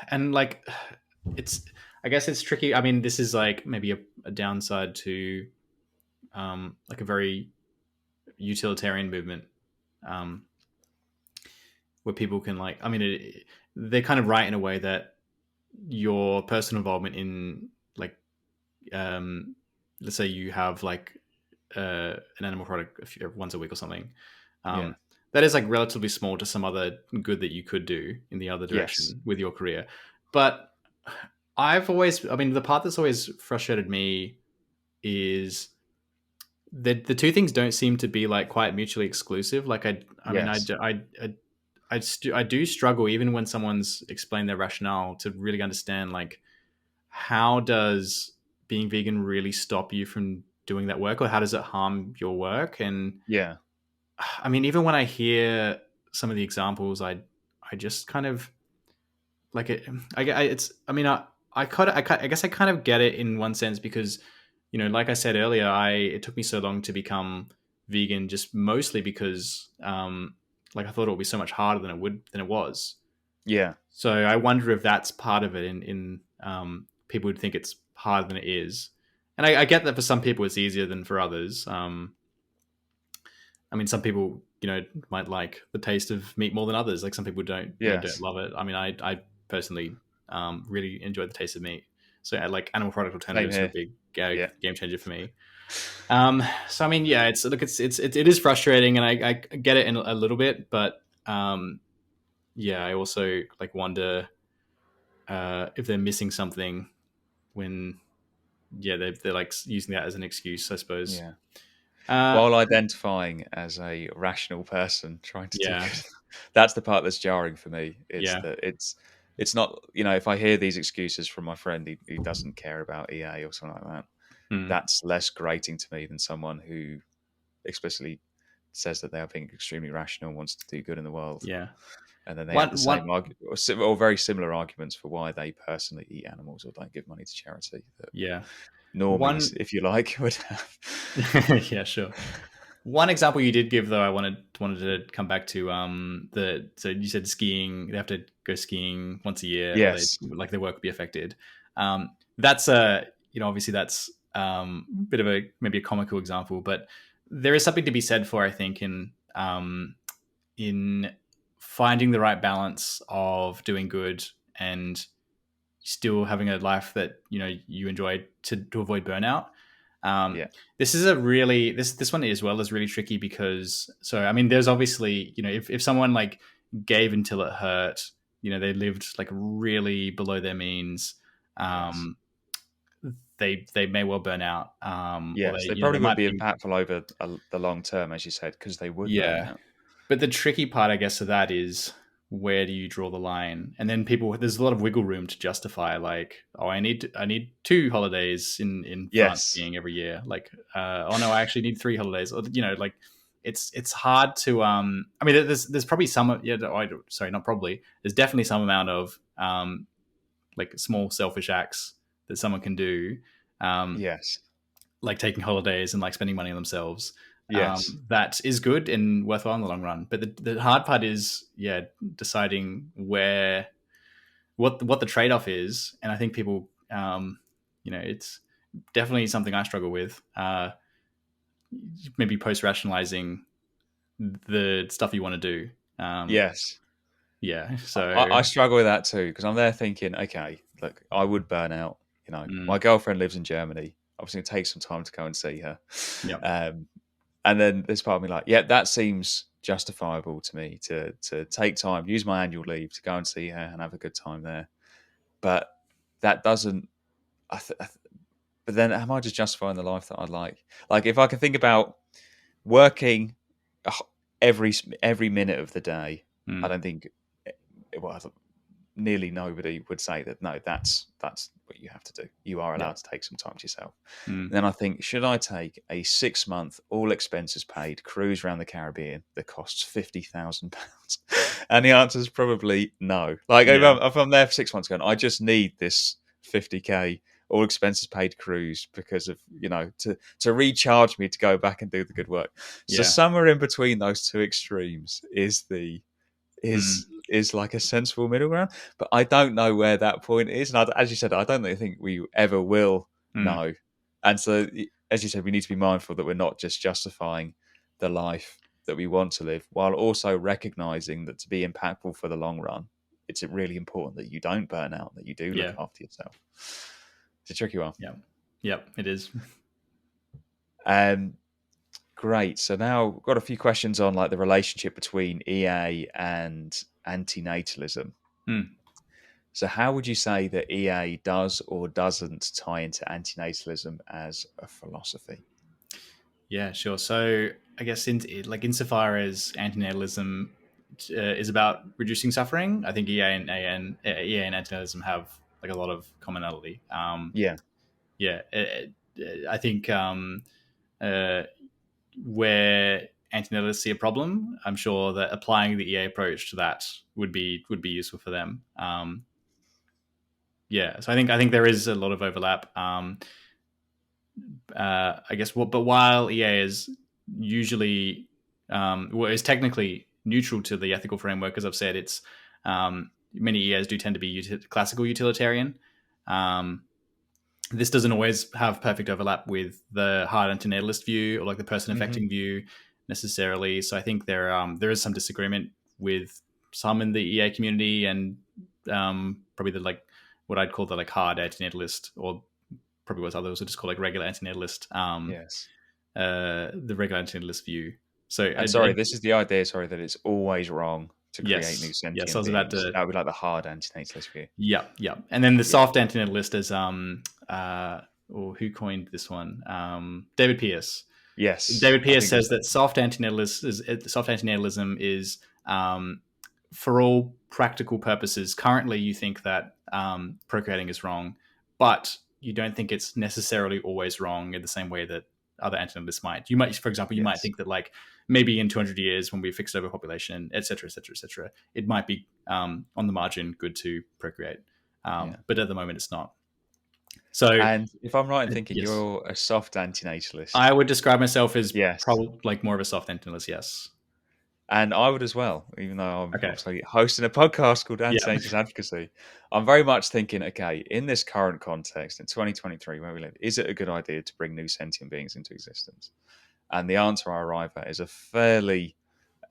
Speaker 2: And like it's, I guess it's tricky. I mean, this is like maybe a downside to like a very utilitarian movement, um where people can like, I mean, they're kind of right in a way that your personal involvement in like, um, let's say you have like an animal product once a week or something,
Speaker 3: Yeah.
Speaker 2: um, that is like relatively small to some other good that you could do in the other
Speaker 3: Yes.
Speaker 2: direction with your career. But I mean, the part that's always frustrated me is the two things don't seem to be like quite mutually exclusive. Like I mean,
Speaker 3: Yes.
Speaker 2: I do struggle even when someone's explained their rationale to really understand like how does being vegan really stop you from doing that work, or how does it harm your work? And
Speaker 3: Yeah.
Speaker 2: I mean, even when I hear some of the examples, I just kind of like it. It's, I mean, I guess I kind of get it in one sense because, like I said earlier, it took me so long to become vegan, just mostly because, like I thought it would be so much harder than it was.
Speaker 3: Yeah.
Speaker 2: So I wonder if that's part of it. People would think it's harder than it is, and I get that for some people it's easier than for others. I mean, some people, might like the taste of meat more than others. Like some people don't
Speaker 3: Yes.
Speaker 2: love it. I mean, I personally really enjoy the taste of meat. So yeah, like animal product
Speaker 3: Same
Speaker 2: alternatives are a
Speaker 3: here.
Speaker 2: big
Speaker 3: Yeah.
Speaker 2: game changer for me. So I mean, yeah, it is frustrating, and I get it in a little bit, but yeah, I also like wonder if they're missing something when yeah they're like using that as an excuse, I suppose.
Speaker 3: Yeah.
Speaker 2: Uh,
Speaker 3: While identifying as a rational person trying to do
Speaker 2: yeah,
Speaker 3: good. That's the part that's jarring for me. It's
Speaker 2: yeah,
Speaker 3: that it's not, if I hear these excuses from my friend who doesn't care about EA or something like that,
Speaker 2: mm,
Speaker 3: that's less grating to me than someone who explicitly says that they are being extremely rational, wants to do good in the world,
Speaker 2: yeah.
Speaker 3: and then they have the
Speaker 2: One
Speaker 3: same or very similar arguments for why they personally eat animals or don't give money to charity.
Speaker 2: Yeah.
Speaker 3: normies,
Speaker 2: One,
Speaker 3: if you like, would have.
Speaker 2: yeah, sure. One example you did give, though, I wanted to come back to so you said skiing. They have to go skiing once a year, or they
Speaker 3: Yes.
Speaker 2: like their work will be affected. That's a obviously that's bit of a maybe a comical example, but there is something to be said for, I think, in finding the right balance of doing good and still having a life that you enjoy to avoid burnout. Um,
Speaker 3: Yeah.
Speaker 2: this is a really this one as well is really tricky because I mean there's obviously if someone like gave until it hurt, they lived like really below their means.
Speaker 3: Yes.
Speaker 2: Um, they may well burn out, or
Speaker 3: Yes.
Speaker 2: they
Speaker 3: They probably
Speaker 2: they
Speaker 3: wouldn't
Speaker 2: might
Speaker 3: be
Speaker 2: be.
Speaker 3: impactful over the long term, as you said, because they would burn
Speaker 2: Yeah.
Speaker 3: out.
Speaker 2: But the tricky part, I guess, of that is where do you draw the line? And then there's a lot of wiggle room to justify, like, oh, I need 2 holidays in France
Speaker 3: Yes.
Speaker 2: skiing every year. Like, oh no, I actually need 3 holidays. Or, like it's hard to. I mean, there's probably some. Yeah, sorry, not probably. There's definitely some amount of like small selfish acts that someone can do. Um,
Speaker 3: Yes.
Speaker 2: like taking holidays and like spending money on themselves.
Speaker 3: Yes.
Speaker 2: That is good and worthwhile in the long run. But the hard part is, deciding what the trade off is. And I think people, it's definitely something I struggle with. Maybe post rationalizing the stuff you want to do.
Speaker 3: Yes.
Speaker 2: Yeah.
Speaker 3: I
Speaker 2: So,
Speaker 3: struggle with that too because I'm there thinking, okay, look, I would burn out. My girlfriend lives in Germany. Obviously, it takes some time to go and see her.
Speaker 2: yeah,
Speaker 3: Um, and then there's part of me like, yeah, that seems justifiable to me to take time, use my annual leave to go and see her and have a good time there. But that doesn't. But then, am I just justifying the life that I'd like? Like, if I can think about working every minute of the day, I don't think. Well, nearly nobody would say that. No, that's what you have to do. You are
Speaker 2: yeah,
Speaker 3: allowed to take some time to yourself. And then I think, should I take a 6-month, all expenses paid cruise around the Caribbean that costs £50,000? And the answer is probably no. Like
Speaker 2: yeah,
Speaker 3: if I'm there for 6 months, going, I just need this 50k all expenses paid cruise because of to recharge me to go back and do the good work. So
Speaker 2: yeah.
Speaker 3: somewhere in between those two extremes is
Speaker 2: Mm,
Speaker 3: is like a sensible middle ground, but I don't know where that point is. And as you said, I don't think we ever will
Speaker 2: mm,
Speaker 3: know. And so, as you said, we need to be mindful that we're not just justifying the life that we want to live, while also recognizing that to be impactful for the long run, it's really important that you don't burn out, that you do look
Speaker 2: yeah,
Speaker 3: after yourself. It's a tricky one.
Speaker 2: yeah, yep. It is.
Speaker 3: Um, Great. So now we've got a few questions on like the relationship between EA and antinatalism.
Speaker 2: Mm.
Speaker 3: So how would you say that EA does or doesn't tie into antinatalism as a philosophy?
Speaker 2: Yeah, sure. So I guess insofar as antinatalism is about reducing suffering, I think EA and antinatalism have like a lot of commonality.
Speaker 3: Yeah.
Speaker 2: Yeah, I think uh, where antinatalists see a problem, I'm sure that applying the EA approach to that would be useful for them. Yeah, so I think there is a lot of overlap. I guess but while EA is usually is technically neutral to the ethical framework, as I've said, it's many EAs do tend to be classical utilitarian. Um, this doesn't always have perfect overlap with the hard antinatalist view or like the person
Speaker 3: Hmm.
Speaker 2: affecting view necessarily. So I think there is some disagreement with some in the EA community and probably the like what I'd call the like hard antinatalist or probably what others would just call like regular antinatalist,
Speaker 3: Yes.
Speaker 2: the regular antinatalist view. So
Speaker 3: And sorry, this is the idea, sorry, that it's always wrong to create new
Speaker 2: yes, I
Speaker 3: sentient
Speaker 2: was about
Speaker 3: beings.
Speaker 2: to.
Speaker 3: That would be like the hard antinatalist view.
Speaker 2: Yeah, yeah, and then the
Speaker 3: Yeah.
Speaker 2: soft antinatalist is or who coined this one? David Pearce.
Speaker 3: Yes.
Speaker 2: David
Speaker 3: I
Speaker 2: Pearce
Speaker 3: think
Speaker 2: says that soft antinatalism is for all practical purposes. Currently, you think that procreating is wrong, but you don't think it's necessarily always wrong in the same way that other antinatalists might. You might, for example, you might
Speaker 3: yes.
Speaker 2: think that like maybe in 200 years when we fixed overpopulation, et cetera, et cetera, et cetera, it might be on the margin good to procreate,
Speaker 3: Yeah.
Speaker 2: but at the moment it's not. So
Speaker 3: And if I'm right in thinking,
Speaker 2: yes,
Speaker 3: you're a soft antinatalist.
Speaker 2: I would describe myself as
Speaker 3: Yes.
Speaker 2: probably like more of a soft antinatalist. Yes.
Speaker 3: And I would as well, even though I'm
Speaker 2: Okay.
Speaker 3: obviously hosting a podcast called
Speaker 2: Yeah.
Speaker 3: Antinatalist Advocacy. I'm very much thinking, okay, in this current context, in 2023, where we live, is it a good idea to bring new sentient beings into existence? And the answer I arrive at is a fairly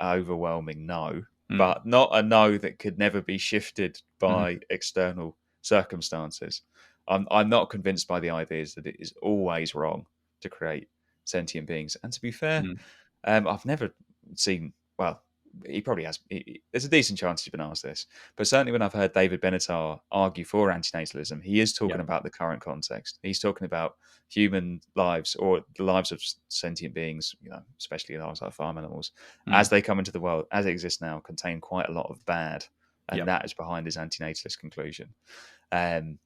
Speaker 3: overwhelming no,
Speaker 2: Mm.
Speaker 3: but not a no that could never be shifted
Speaker 2: Mhm.
Speaker 3: by external circumstances. I'm not convinced by the ideas that it is always wrong to create sentient beings. And to be fair,
Speaker 2: Mm.
Speaker 3: I've never seen, well, he probably has. There's a decent chance he's been asked this, but certainly when I've heard David Benatar argue for antinatalism, he is talking
Speaker 2: Yep.
Speaker 3: about the current context. He's talking about human lives or the lives of sentient beings, especially lives like farm animals, as
Speaker 2: Mm.
Speaker 3: they come into the world, as it exists now, contain quite a lot of bad, and
Speaker 2: Yep.
Speaker 3: that is behind his antinatalist conclusion. Um,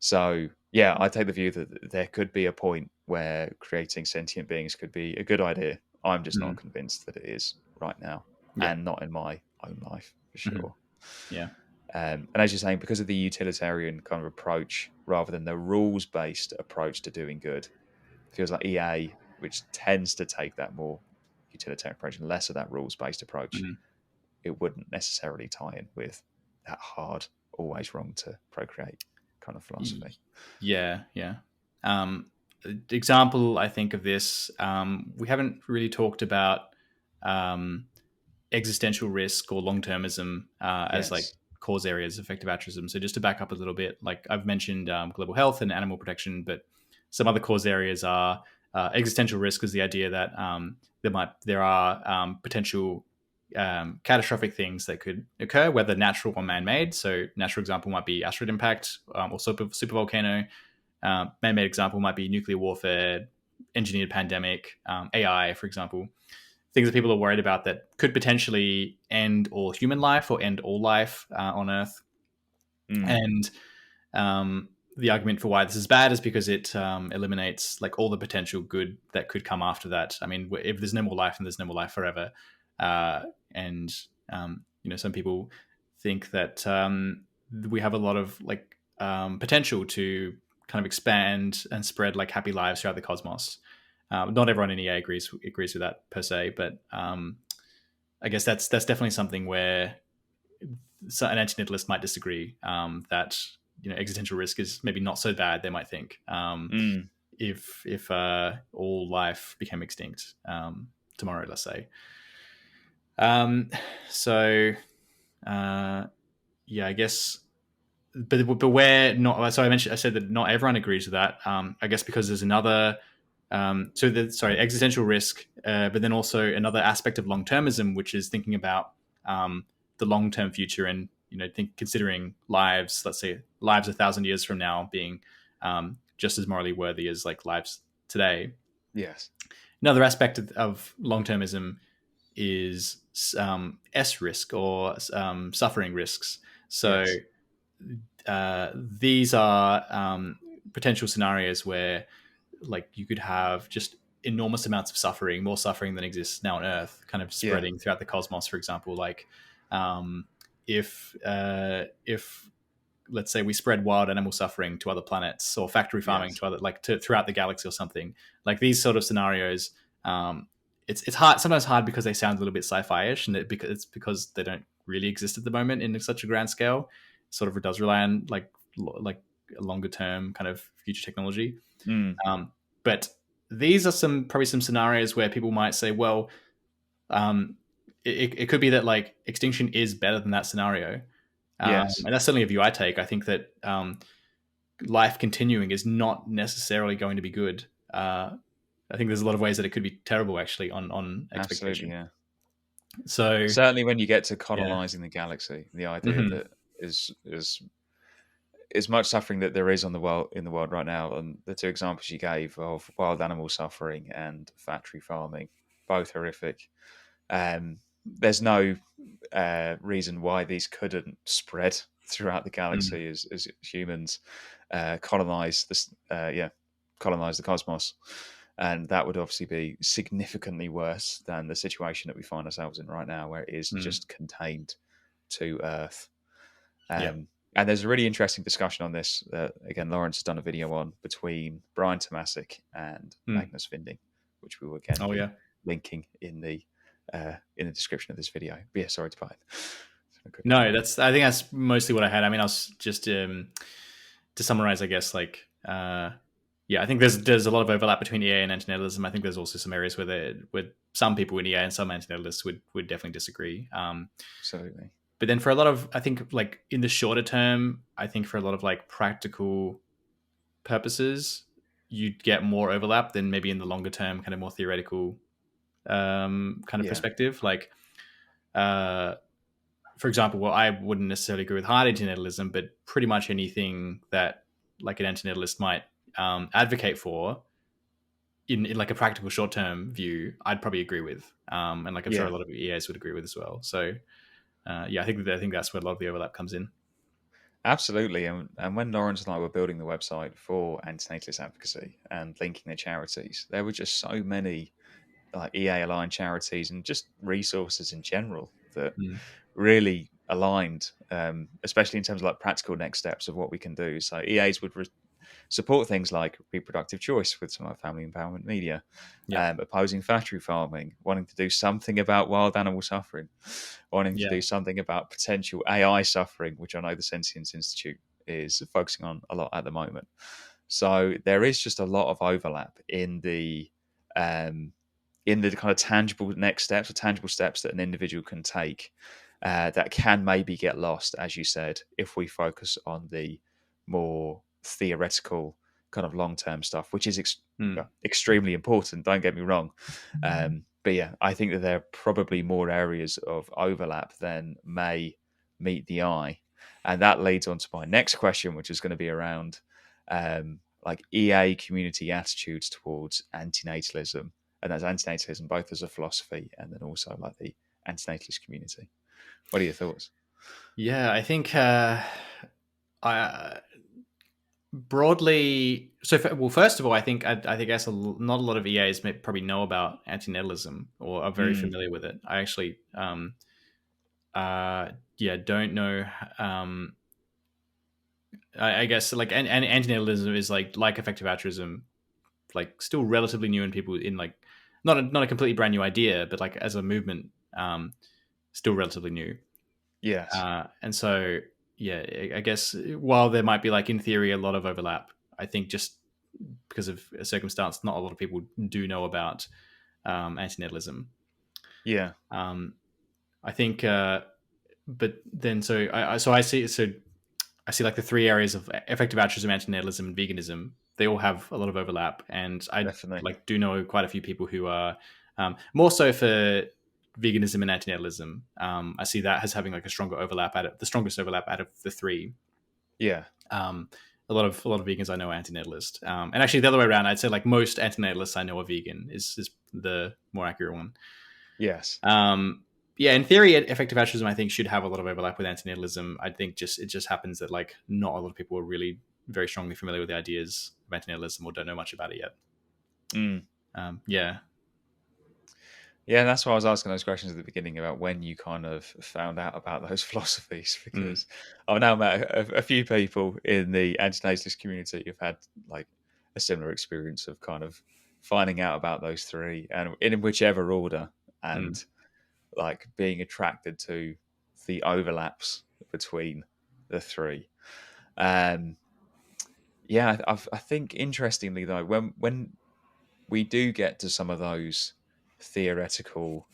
Speaker 3: so, yeah, I take the view that there could be a point where creating sentient beings could be a good idea. I'm just not
Speaker 2: Mm.
Speaker 3: convinced that it is right now,
Speaker 2: Yep.
Speaker 3: and not in my own life for
Speaker 2: Mhm.
Speaker 3: sure.
Speaker 2: Yeah.
Speaker 3: And as you're saying, because of the utilitarian kind of approach rather than the rules based approach to doing good, it feels like EA, which tends to take that more utilitarian approach and less of that rules based approach,
Speaker 2: Mhm.
Speaker 3: it wouldn't necessarily tie in with that hard, always wrong to procreate kind of philosophy.
Speaker 2: Yeah. Yeah. Example, I think of this. We haven't really talked about um, existential risk or long termism as like
Speaker 3: Yes.
Speaker 2: cause areas of effective altruism. So just to back up a little bit, like I've mentioned global health and animal protection, but some other cause areas are existential risk is the idea that there are potential catastrophic things that could occur, whether natural or man-made. So natural example might be asteroid impact or super volcano. Man-made example might be nuclear warfare, engineered pandemic, AI, for example. Things that people are worried about that could potentially end all human life or end all life on Earth.
Speaker 3: Mm.
Speaker 2: And the argument for why this is bad is because it eliminates like all the potential good that could come after that. I mean, if there's no more life, then there's no more life forever. And some people think that we have a lot of like potential to kind of expand and spread like happy lives throughout the cosmos. Not everyone in EA agrees with that per se, but I guess that's definitely something where an antinatalist might disagree that existential risk is maybe not so bad. They might think
Speaker 3: Mm.
Speaker 2: if all life became extinct tomorrow, let's say. So yeah, I guess. But where not? So I said that not everyone agrees with that. I guess because there's another. Existential risk, but then also another aspect of long termism, which is thinking about the long term future and considering lives, let's say lives 1,000 years from now, being just as morally worthy as like lives today.
Speaker 3: Yes.
Speaker 2: Another aspect of long termism is S risk or suffering risks. So
Speaker 3: Yes.
Speaker 2: these are potential scenarios where like you could have just enormous amounts of suffering, more suffering than exists now on Earth, kind of
Speaker 3: Yeah.
Speaker 2: spreading throughout the cosmos. For example, like if let's say we spread wild animal suffering to other planets or factory farming
Speaker 3: Yes.
Speaker 2: to other throughout the galaxy or something, like these sort of scenarios. It's hard, sometimes hard because they sound a little bit sci-fi-ish, and it's because they don't really exist at the moment in such a grand scale. Sort of does rely on like a longer term kind of future technology.
Speaker 3: Mm.
Speaker 2: But these are probably some scenarios where people might say, well, it could be that like extinction is better than that scenario.
Speaker 3: Yes.
Speaker 2: And that's certainly a view I take. I think that life continuing is not necessarily going to be good. I think there's a lot of ways that it could be terrible, actually, on
Speaker 3: Absolutely.
Speaker 2: expectation.
Speaker 3: Yeah.
Speaker 2: So,
Speaker 3: Certainly, when you get to
Speaker 2: yeah.
Speaker 3: colonizing the galaxy, the idea
Speaker 2: Hmm.
Speaker 3: that is as much suffering that there is on the world in the world right now, and the two examples you gave of wild animal suffering and factory farming, both horrific. There's no reason why these couldn't spread throughout the
Speaker 2: Mm.
Speaker 3: galaxy as humans colonize this, colonize the cosmos, and that would obviously be significantly worse than the situation that we find ourselves in right now, where it is
Speaker 2: Mm.
Speaker 3: just contained to Earth.
Speaker 2: Yeah.
Speaker 3: And there's a really interesting discussion on this. Again, Lawrence has done a video on between Brian Tomasic and
Speaker 2: Hmm.
Speaker 3: Magnus Vinding, which we will again
Speaker 2: Oh
Speaker 3: be
Speaker 2: yeah.
Speaker 3: linking in the description of this video. But yeah, sorry to buy it.
Speaker 2: No,
Speaker 3: Carry on.
Speaker 2: I think that's mostly what I had. I mean, I was just to summarize, I guess, like yeah, I think there's a lot of overlap between EA and antinatalism. I think there's also some areas where some people in EA and some antinatalists would definitely disagree.
Speaker 3: Absolutely.
Speaker 2: But then for a lot of, I think, like in the shorter term, I think for a lot of like practical purposes, you'd get more overlap than maybe in the longer term, kind of more theoretical kind of
Speaker 3: Yeah.
Speaker 2: perspective. Like, for example, well, I wouldn't necessarily agree with hard antinatalism, but pretty much anything that like an antinatalist might advocate for in like a practical short term view, I'd probably agree with, and like I'm sure a
Speaker 3: Yeah.
Speaker 2: lot of EAs would agree with as well. So yeah, I think that's where a lot of the overlap comes in.
Speaker 3: Absolutely. And when Lawrence and I were building the website for antinatalist advocacy and linking the charities, there were just so many like EA aligned charities and just resources in general that
Speaker 2: Mm.
Speaker 3: really aligned, especially in terms of like practical next steps of what we can do. So EAs would support things like reproductive choice with some like family empowerment media,
Speaker 2: Yeah,
Speaker 3: opposing factory farming, wanting to do something about wild animal suffering, wanting to
Speaker 2: yeah,
Speaker 3: do something about potential AI suffering, which I know the Sentience Institute is focusing on a lot at the moment. So there is just a lot of overlap um, in the kind of tangible next steps or tangible steps that an individual can take that can maybe get lost, as you said, if we focus on the more theoretical kind of long-term stuff, which is
Speaker 2: mm.
Speaker 3: extremely important. Don't get me wrong, but yeah, I think that there are probably more areas of overlap than may meet the eye, and that leads on to my next question, which is going to be around like EA community attitudes towards antinatalism, and that's antinatalism both as a philosophy and then also like the antinatalist community. What are your thoughts?
Speaker 2: Yeah. I think I broadly. So, well, first of all, I think as not a lot of EAs may probably know about antinatalism or are very
Speaker 3: Mm,
Speaker 2: familiar with it. I actually, yeah, don't know. Um, I guess like and antinatalism is like effective altruism, like still relatively new in people in like not a completely brand new idea, but like as a movement, still relatively new.
Speaker 3: yes.
Speaker 2: And so, yeah, I guess while there might be like in theory a lot of overlap, I think just because of a circumstance, not a lot of people do know about antinatalism.
Speaker 3: Yeah.
Speaker 2: Um, I think, but then so I see like the three areas of effective altruism, antinatalism, and veganism. They all have a lot of overlap, and I
Speaker 3: Definitely.
Speaker 2: like do know quite a few people who are more so for veganism and antinatalism. I see that as having like a stronger overlap the strongest overlap out of the three.
Speaker 3: Yeah.
Speaker 2: Um, a lot of vegans I know are antinatalist, and actually the other way around, I'd say like most antinatalists I know are vegan is the more accurate one.
Speaker 3: Yes.
Speaker 2: Um, yeah, in theory, effective altruism I think should have a lot of overlap with antinatalism. I think it just happens that like not a lot of people are really very strongly familiar with the ideas of antinatalism or don't know much about it yet.
Speaker 3: Mm.
Speaker 2: Yeah.
Speaker 3: Yeah, that's why I was asking those questions at the beginning about when you kind of found out about those philosophies,
Speaker 2: Mm,
Speaker 3: because I've now met a few people in the antinatalist community who've had like a similar experience of kind of finding out about those three and in whichever order,
Speaker 2: mm,
Speaker 3: and like being attracted to the overlaps between the three. Um, yeah, I think interestingly though, when we do get to some of those theoretical,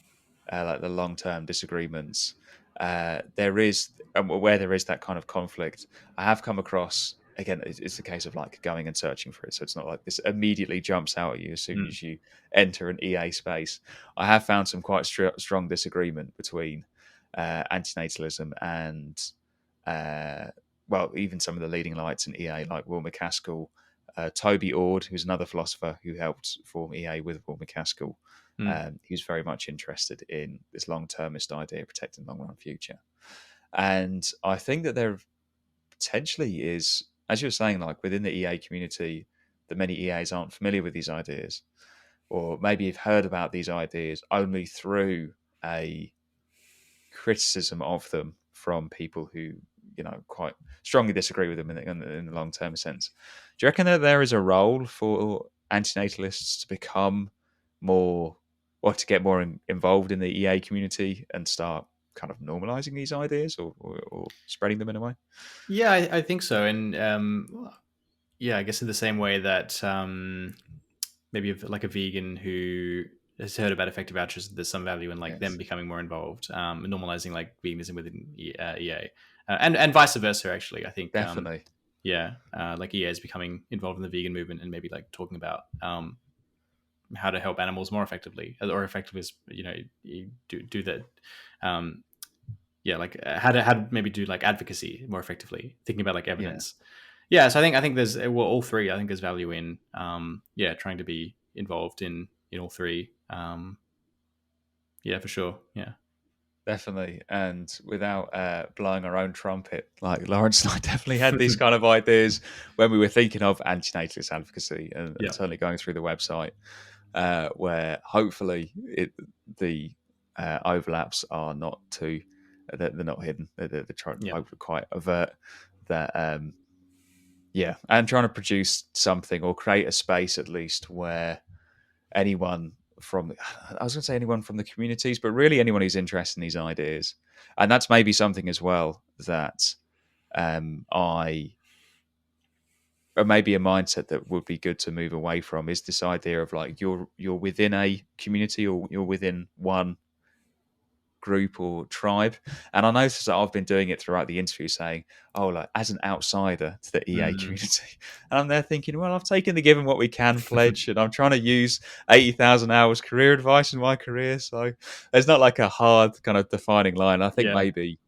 Speaker 3: like the long term disagreements, there is where there is that kind of conflict. I have come across again. It's a case of like going and searching for it, so it's not like this immediately jumps out at you as soon
Speaker 2: mm,
Speaker 3: as you enter an EA space. I have found some quite strong disagreement between antinatalism and uh, well, even some of the leading lights in EA, like Will McCaskill, Toby Ord, who's another philosopher who helped form EA with Will McCaskill.
Speaker 2: mm,
Speaker 3: He was very much interested in this long-termist idea of protecting the long-run future. And I think that there potentially is, as you were saying, like within the EA community, that many EAs aren't familiar with these ideas, or maybe you've heard about these ideas only through a criticism of them from people who quite strongly disagree with them in the long term sense. Do you reckon that there is a role for antinatalists to become more, or to get more involved in the EA community and start kind of normalizing these ideas, or spreading them in a way?
Speaker 2: Yeah, I think so. And yeah, I guess in the same way that maybe like a vegan who has heard about effective altruism, there's some value in like them
Speaker 3: Yes,
Speaker 2: becoming more involved, normalizing like veganism within EA, and vice versa. Actually, I think
Speaker 3: definitely.
Speaker 2: like EA is becoming involved in the vegan movement and maybe like talking about how to help animals more effectively, or effectively as you do that. Um, yeah, like how to maybe do like advocacy more effectively, thinking about like
Speaker 3: Yeah,
Speaker 2: evidence. Yeah, so I think there's all three. I think there's value in trying to be involved in all three. Yeah, for sure. Yeah,
Speaker 3: definitely. And without blowing our own trumpet, like Lawrence and I definitely had these kind of ideas when we were thinking of antinatalist advocacy, and
Speaker 2: yeah,
Speaker 3: certainly going through the website, where hopefully the overlaps are not too, they're not hidden. They're trying
Speaker 2: yeah,
Speaker 3: hopefully quite avert that. Yeah, and trying to produce something or create a space at least where anyone from, I was going to say anyone from the communities, but really anyone who's interested in these ideas, and that's maybe something as well that I, or maybe a mindset that would be good to move away from, is this idea of like you're within a community, or you're within one group or tribe. And I noticed that I've been doing it throughout the interview, saying, oh, like as an outsider to the EA
Speaker 2: mm.
Speaker 3: community. And I'm there thinking, well, I've taken the Given What We Can pledge, and I'm trying to use 80,000 hours career advice in my career. So there's not like a hard kind of defining line. I think
Speaker 2: Yeah,
Speaker 3: maybe,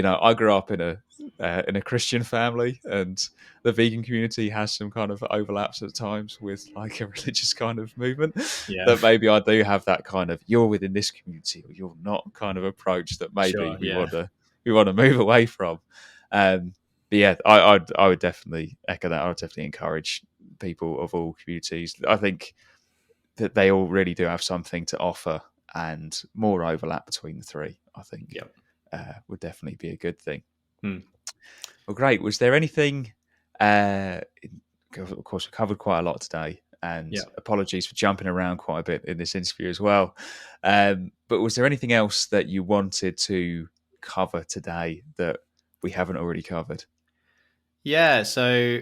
Speaker 3: I grew up in a Christian family, and the vegan community has some kind of overlaps at times with like a religious kind of movement.
Speaker 2: yeah,
Speaker 3: That maybe I do have that kind of you're within this community or you're not kind of approach that maybe
Speaker 2: sure. Yeah,
Speaker 3: we want to move away from. But yeah, I would definitely echo that. I would definitely encourage people of all communities. I think that they all really do have something to offer, and more overlap between the three, I think,
Speaker 2: yeah.
Speaker 3: would definitely be a good thing.
Speaker 2: Hmm.
Speaker 3: Well, great. Was there anything? Uh, of course, we covered quite a lot today, and
Speaker 2: Yeah.
Speaker 3: apologies for jumping around quite a bit in this interview as well. But was there anything else that you wanted to cover today that we haven't already covered?
Speaker 2: Yeah. So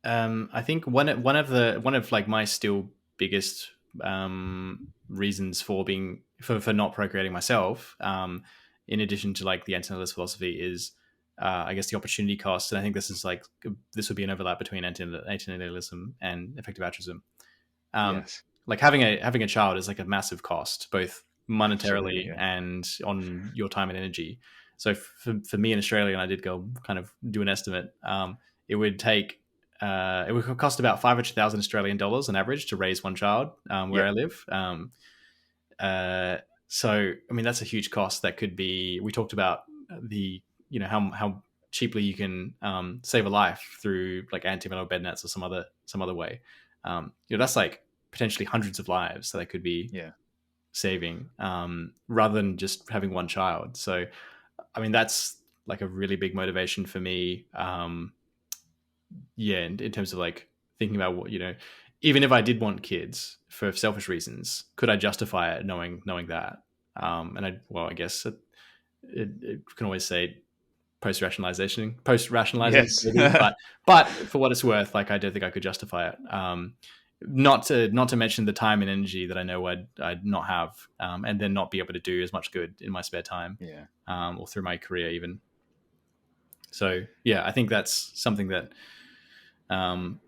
Speaker 2: I think one of like my still biggest reasons for being for not procreating myself, in addition to like the antinatalist philosophy, is I guess the opportunity cost. And I think this would be an overlap between antinatalism and effective altruism. Um,
Speaker 3: Yes,
Speaker 2: like having a child is like a massive cost, both
Speaker 3: absolutely.
Speaker 2: monetarily
Speaker 3: Yeah,
Speaker 2: and on your time and energy. So for me in Australia, and I did go kind of do an estimate, it would take it would cost about 500,000 Australian dollars on average to raise one child where
Speaker 3: yep,
Speaker 2: I live. Uh, so I mean that's a huge cost. That could be. We talked about the how cheaply you can save a life through like antimalarial bed nets or some other way. That's like potentially hundreds of lives that I could be
Speaker 3: yeah,
Speaker 2: saving, rather than just having one child. So I mean that's like a really big motivation for me. Yeah, in terms of like thinking about what even if I did want kids for selfish reasons, could I justify it knowing that? And I guess it can always say post rationalizing
Speaker 3: yes,
Speaker 2: maybe, but for what it's worth, like I don't think I could justify it. Not to mention the time and energy that I know I'd not have, and then not be able to do as much good in my spare time,
Speaker 3: yeah.
Speaker 2: or through my career even. So yeah, I think that's something that um,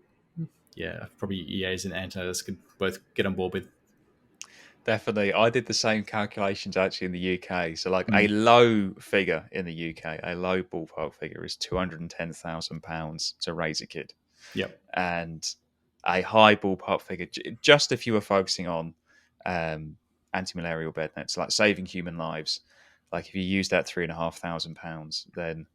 Speaker 2: yeah, probably EAs and Antinatalist could both get on board with.
Speaker 3: Definitely. I did the same calculations actually in the UK. So, like a
Speaker 2: Mm.
Speaker 3: low figure in the UK, a low ballpark figure is £210,000 to raise a kid.
Speaker 2: Yep.
Speaker 3: And a high ballpark figure, just if you were focusing on anti-malarial bed nets, like saving human lives, like if you use that £3,500, then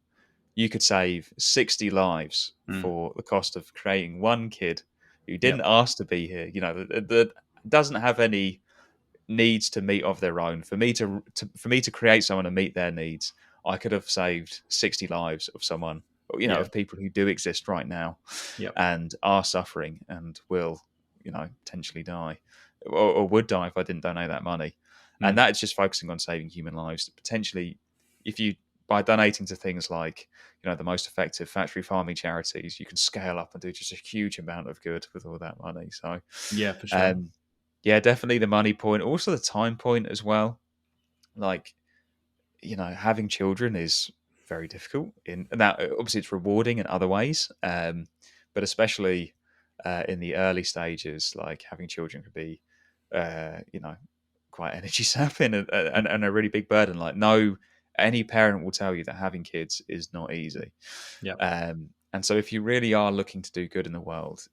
Speaker 3: you could save 60 lives
Speaker 2: Mm.
Speaker 3: for the cost of creating one kid who
Speaker 2: Yep.
Speaker 3: didn't ask to be here, that doesn't have any needs to meet of their own. For me to create someone and meet their needs, I could have saved 60 lives of someone,
Speaker 2: Yeah.
Speaker 3: of people who do exist right now
Speaker 2: Yep.
Speaker 3: and are suffering and will, potentially die, or would die if I didn't donate that money. And
Speaker 2: Mm.
Speaker 3: that is just focusing on saving human lives. Potentially, if you by donating to things like the most effective factory farming charities, you can scale up and do just a huge amount of good with all that money. So,
Speaker 2: Yeah, for sure.
Speaker 3: um, yeah, definitely the money point, also the time point as well. Like, having children is very difficult. And that obviously it's rewarding in other ways, but especially in the early stages, like having children could be, quite energy sapping and a really big burden. Like, no, any parent will tell you that having kids is not easy.
Speaker 2: Yep.
Speaker 3: And so, if you really are looking to do good in the world,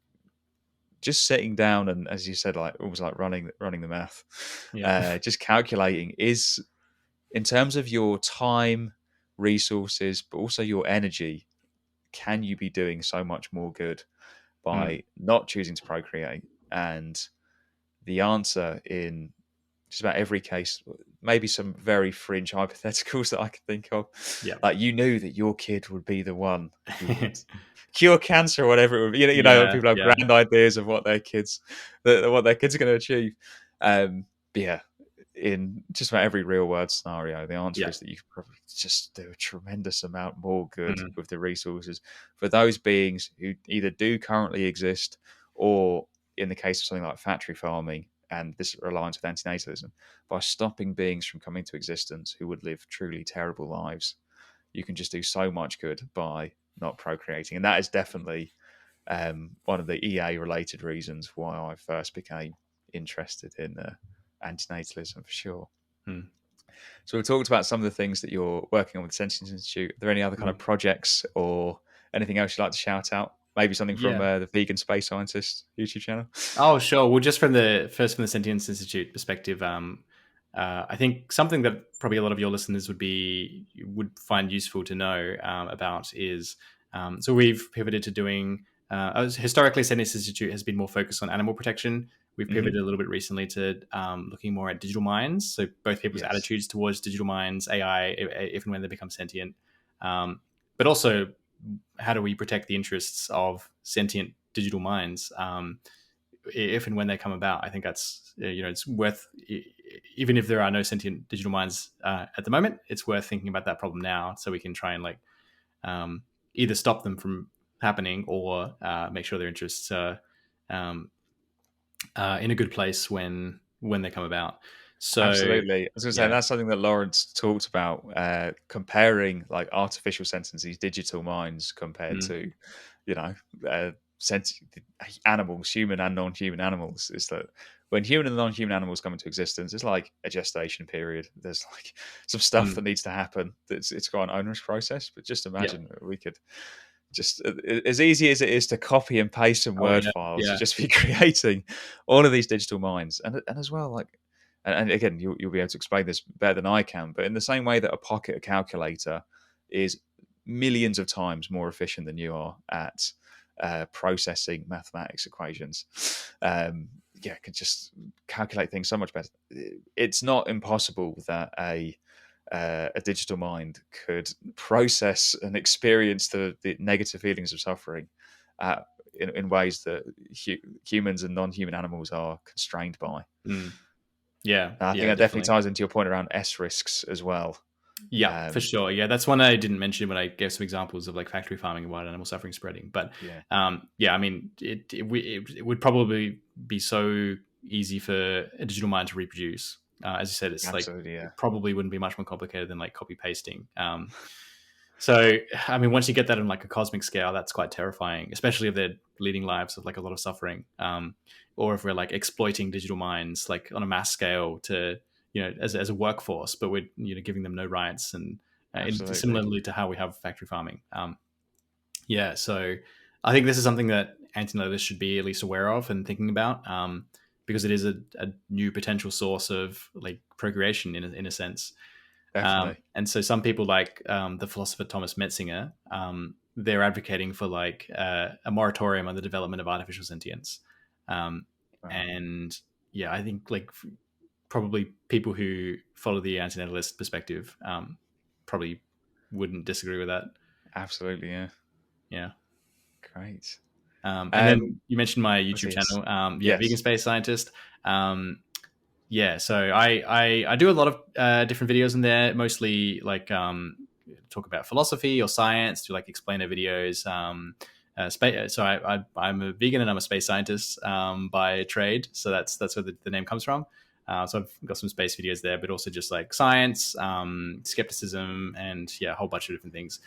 Speaker 3: just sitting down and, as you said, like almost like running the math,
Speaker 2: Yeah.
Speaker 3: just calculating is, in terms of your time, resources, but also your energy, can you be doing so much more good
Speaker 2: Mm.
Speaker 3: by not choosing to procreate? And the answer in just about every case, maybe some very fringe hypotheticals that I can think of,
Speaker 2: Yep.
Speaker 3: like you knew that your kid would be the one who would cure cancer or whatever it would be.
Speaker 2: Yeah.
Speaker 3: People have
Speaker 2: Yeah.
Speaker 3: grand ideas of what their kids are going to achieve. But yeah, in just about every real world scenario, the answer
Speaker 2: Yeah.
Speaker 3: is that you could probably just do a tremendous amount more good
Speaker 2: Mm.
Speaker 3: with the resources for those beings who either do currently exist, or in the case of something like factory farming, and this aligns with antinatalism, by stopping beings from coming to existence who would live truly terrible lives. You can just do so much good by not procreating. And that is definitely one of the EA related reasons why I first became interested in antinatalism, for sure.
Speaker 2: Mm.
Speaker 3: So we've talked about some of the things that you're working on with the Sentience Institute. Are there any other kind of
Speaker 2: Mm.
Speaker 3: projects or anything else you'd like to shout out? Maybe something from
Speaker 2: Yeah.
Speaker 3: the Vegan Space Scientist YouTube channel?
Speaker 2: Oh, sure. Well, just from the Sentience Institute perspective, I think something that probably a lot of your listeners would find useful to know about is so we've pivoted to doing. Historically, Sentience Institute has been more focused on animal protection. We've
Speaker 3: Mm-hmm.
Speaker 2: pivoted a little bit recently to looking more at digital minds. So both people's
Speaker 3: Yes.
Speaker 2: attitudes towards digital minds, AI, if and when they become sentient, but also how do we protect the interests of sentient digital minds. If and when they come about. I think that's it's worth, even if there are no sentient digital minds at the moment, it's worth thinking about that problem now so we can try and either stop them from happening or make sure their interests are um, in a good place when they come about. So
Speaker 3: Absolutely. I was going to say
Speaker 2: yeah.
Speaker 3: that's something that Lawrence talked about, comparing like artificial sentience, these digital minds, compared
Speaker 2: Mm.
Speaker 3: to, you know, uh, animals, human and non-human animals. Is that when human and non-human animals come into existence, it's like a gestation period. There's like some stuff
Speaker 2: Mm.
Speaker 3: that needs to happen. It's got an onerous process. But just
Speaker 2: Yeah.
Speaker 3: imagine that we could just, as easy as it is to copy and paste some
Speaker 2: Oh
Speaker 3: word
Speaker 2: yeah.
Speaker 3: files, to
Speaker 2: Yeah.
Speaker 3: just be creating all of these digital minds, and as well, like, and again, you'll be able to explain this better than I can, but in the same way that a pocket calculator is millions of times more efficient than you are at processing mathematics equations, yeah, can just calculate things so much better. It's not impossible that a digital mind could process and experience the negative feelings of suffering uh, in ways that humans and non-human animals are constrained by.
Speaker 2: Mm. Yeah.
Speaker 3: And I think
Speaker 2: Yeah.
Speaker 3: that definitely
Speaker 2: Definitely.
Speaker 3: ties into your point around S risks as well.
Speaker 2: Yeah, for
Speaker 3: Um,
Speaker 2: sure. Yeah, that's one I didn't mention when I gave some examples of like factory farming and wild animal suffering spreading. But
Speaker 3: yeah,
Speaker 2: yeah, I mean, it would probably be so easy for a digital mind to reproduce. As you said, it's like
Speaker 3: absolutely, yeah,
Speaker 2: it probably wouldn't be much more complicated than like copy pasting. So, I mean, once you get that on like a cosmic scale, that's quite terrifying, especially if they're leading lives of like a lot of suffering, or if we're like exploiting digital minds like on a mass scale to as a workforce, but we're giving them no rights and
Speaker 3: absolutely,
Speaker 2: similarly to how we have factory farming. Yeah, so I think this is something that antinatalists should be at least aware of and thinking about, because it is a new potential source of like procreation in a sense.
Speaker 3: definitely.
Speaker 2: And so some people like the philosopher Thomas Metzinger, they're advocating for like a moratorium on the development of artificial sentience. Um,
Speaker 3: Wow.
Speaker 2: and yeah, I think like probably people who follow the antinatalist perspective probably wouldn't disagree with that.
Speaker 3: Absolutely, yeah.
Speaker 2: Yeah.
Speaker 3: Great.
Speaker 2: And then you mentioned my YouTube
Speaker 3: yes.
Speaker 2: channel.
Speaker 3: Yes.
Speaker 2: Vegan Space Scientist. So I do a lot of different videos in there, mostly like talk about philosophy or science, to like explainer videos. I'm a vegan and I'm a space scientist by trade, so that's where the name comes from. So I've got some space videos there, but also just like science, skepticism, and a whole bunch of different things.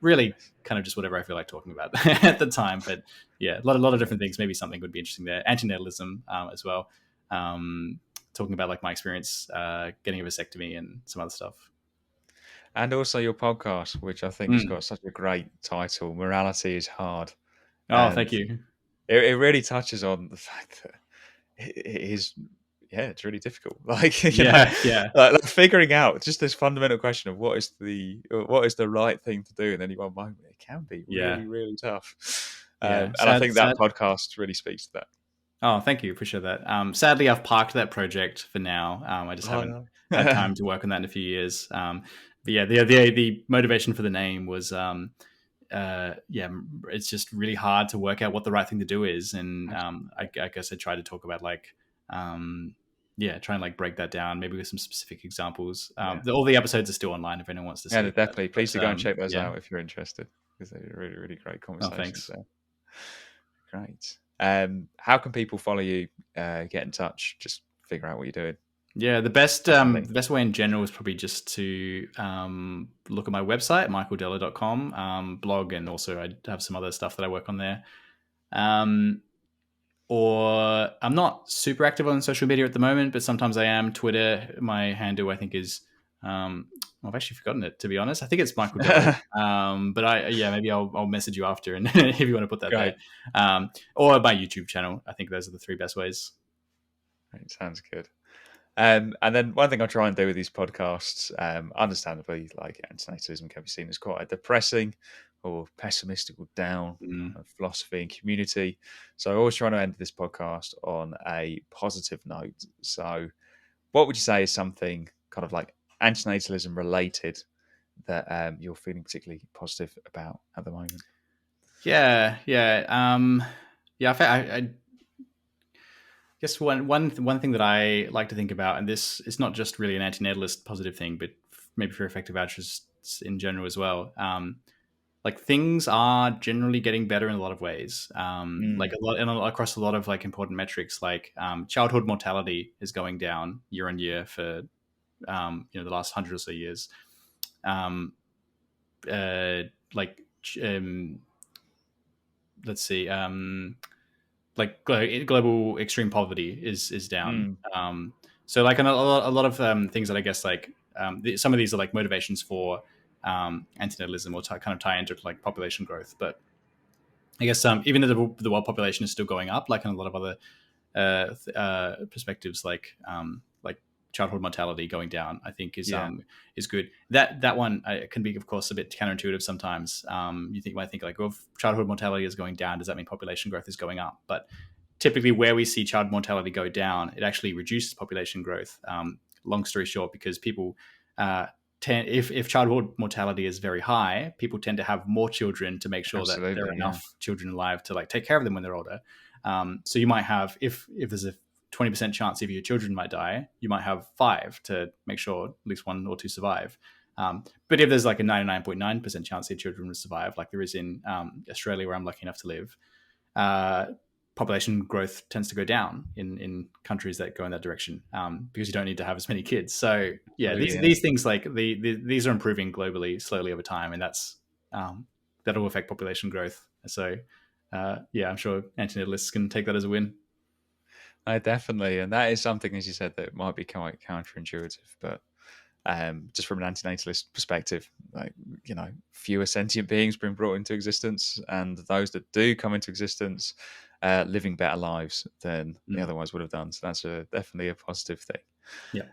Speaker 2: Really, kind of just whatever I feel like talking about at the time. But a lot of different things. Maybe something would be interesting there. Antinatalism as well. Talking about like my experience getting a vasectomy and some other stuff.
Speaker 3: And also your podcast, which I think has got such a great title, Morality is Hard.
Speaker 2: Oh,
Speaker 3: And
Speaker 2: thank you.
Speaker 3: it really touches on the fact that it is, it's really difficult. Like, like figuring out just this fundamental question of what is the right thing to do in any one moment. It can be really, really tough. And I think that podcast really speaks to that.
Speaker 2: Oh, thank you. Appreciate that. Sadly, I've parked that project for now. I just haven't had time to work on that in a few years. But the motivation for the name was, it's just really hard to work out what the right thing to do is. And I guess I tried to talk about like, try and like break that down, maybe with some specific examples. All the episodes are still online if anyone wants to see.
Speaker 3: Yeah, definitely. Please do go and check those out if you're interested, because they're really, really great conversations.
Speaker 2: Oh,
Speaker 3: Great.
Speaker 2: thanks.
Speaker 3: How can people follow you, get in touch, just figure out what you're doing?
Speaker 2: Yeah, the best way in general is probably just to look at my website, michaeldella.com, blog, and also I have some other stuff that I work on there. Or I'm not super active on social media at the moment, but sometimes I am. Twitter, my handle I think is I've actually forgotten it, to be honest. I think it's Michael Della. But maybe I'll message you after, and if you want to put that there. Or my YouTube channel. I think those are the three best ways.
Speaker 3: Right, sounds good. And then one thing I try and do with these podcasts, understandably, like antinatalism can be seen as quite a depressing or pessimistic or down kind of philosophy and community. So I always try to end this podcast on a positive note. So what would you say is something kind of like antinatalism related that you're feeling particularly positive about at the moment?
Speaker 2: I guess one thing that I like to think about, and this is not just really an antinatalist positive thing, but maybe for effective altruists in general as well. Like things are generally getting better in a lot of ways. Like across a lot of like important metrics, like childhood mortality is going down year on year for the last 100 or so years. Let's see. Like global extreme poverty is down. So like a lot of things that I guess like some of these are like motivations for antinatalism or kind of tie into like population growth. But I guess even though the world population is still going up, like in a lot of other perspectives, like childhood mortality going down, I think is good. That one can be, of course, a bit counterintuitive sometimes. Might think like, well, if childhood mortality is going down, does that mean population growth is going up? But typically, where we see child mortality go down, it actually reduces population growth. Long story short, because people if childhood mortality is very high, people tend to have more children to make sure that there are enough children alive to like take care of them when they're older. So you might have, if there's a 20% chance of your children might die, you might have 5 to make sure at least 1 or 2 survive. But if there's like a 99.9% chance your children will survive, like there is in Australia where I'm lucky enough to live, population growth tends to go down in countries that go in that direction because you don't need to have as many kids. So these things like these are improving globally slowly over time, and that's that'll affect population growth. So I'm sure antinatalists can take that as a win.
Speaker 3: Definitely, and that is something, as you said, that might be quite counterintuitive, but just from an antinatalist perspective, like fewer sentient beings being brought into existence, and those that do come into existence living better lives than they otherwise would have done. So that's definitely a positive thing.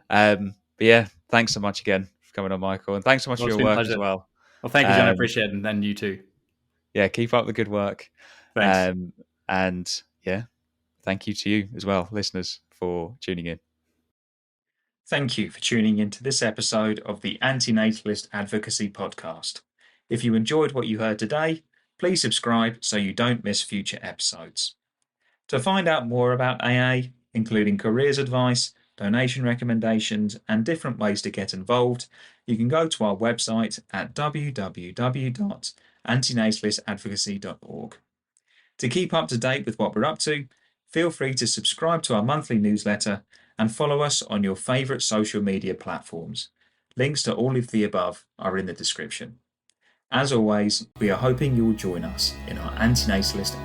Speaker 3: But thanks so much again for coming on, Michael, and thanks so much for your work as well.
Speaker 2: Well, thank you, John. I appreciate it, and you too.
Speaker 3: Yeah, keep up the good work.
Speaker 2: Thanks.
Speaker 3: And thank you to you as well, listeners, for tuning in.
Speaker 1: Thank you for tuning in to this episode of the Antinatalist Advocacy Podcast. If you enjoyed what you heard today, please subscribe so you don't miss future episodes. To find out more about AA, including careers advice, donation recommendations, and different ways to get involved, you can go to our website at www.antinatalisadvocacy.org. To keep up to date with what we're up to, feel free to subscribe to our monthly newsletter and follow us on your favourite social media platforms. Links to all of the above are in the description. As always, we are hoping you will join us in our antinatalist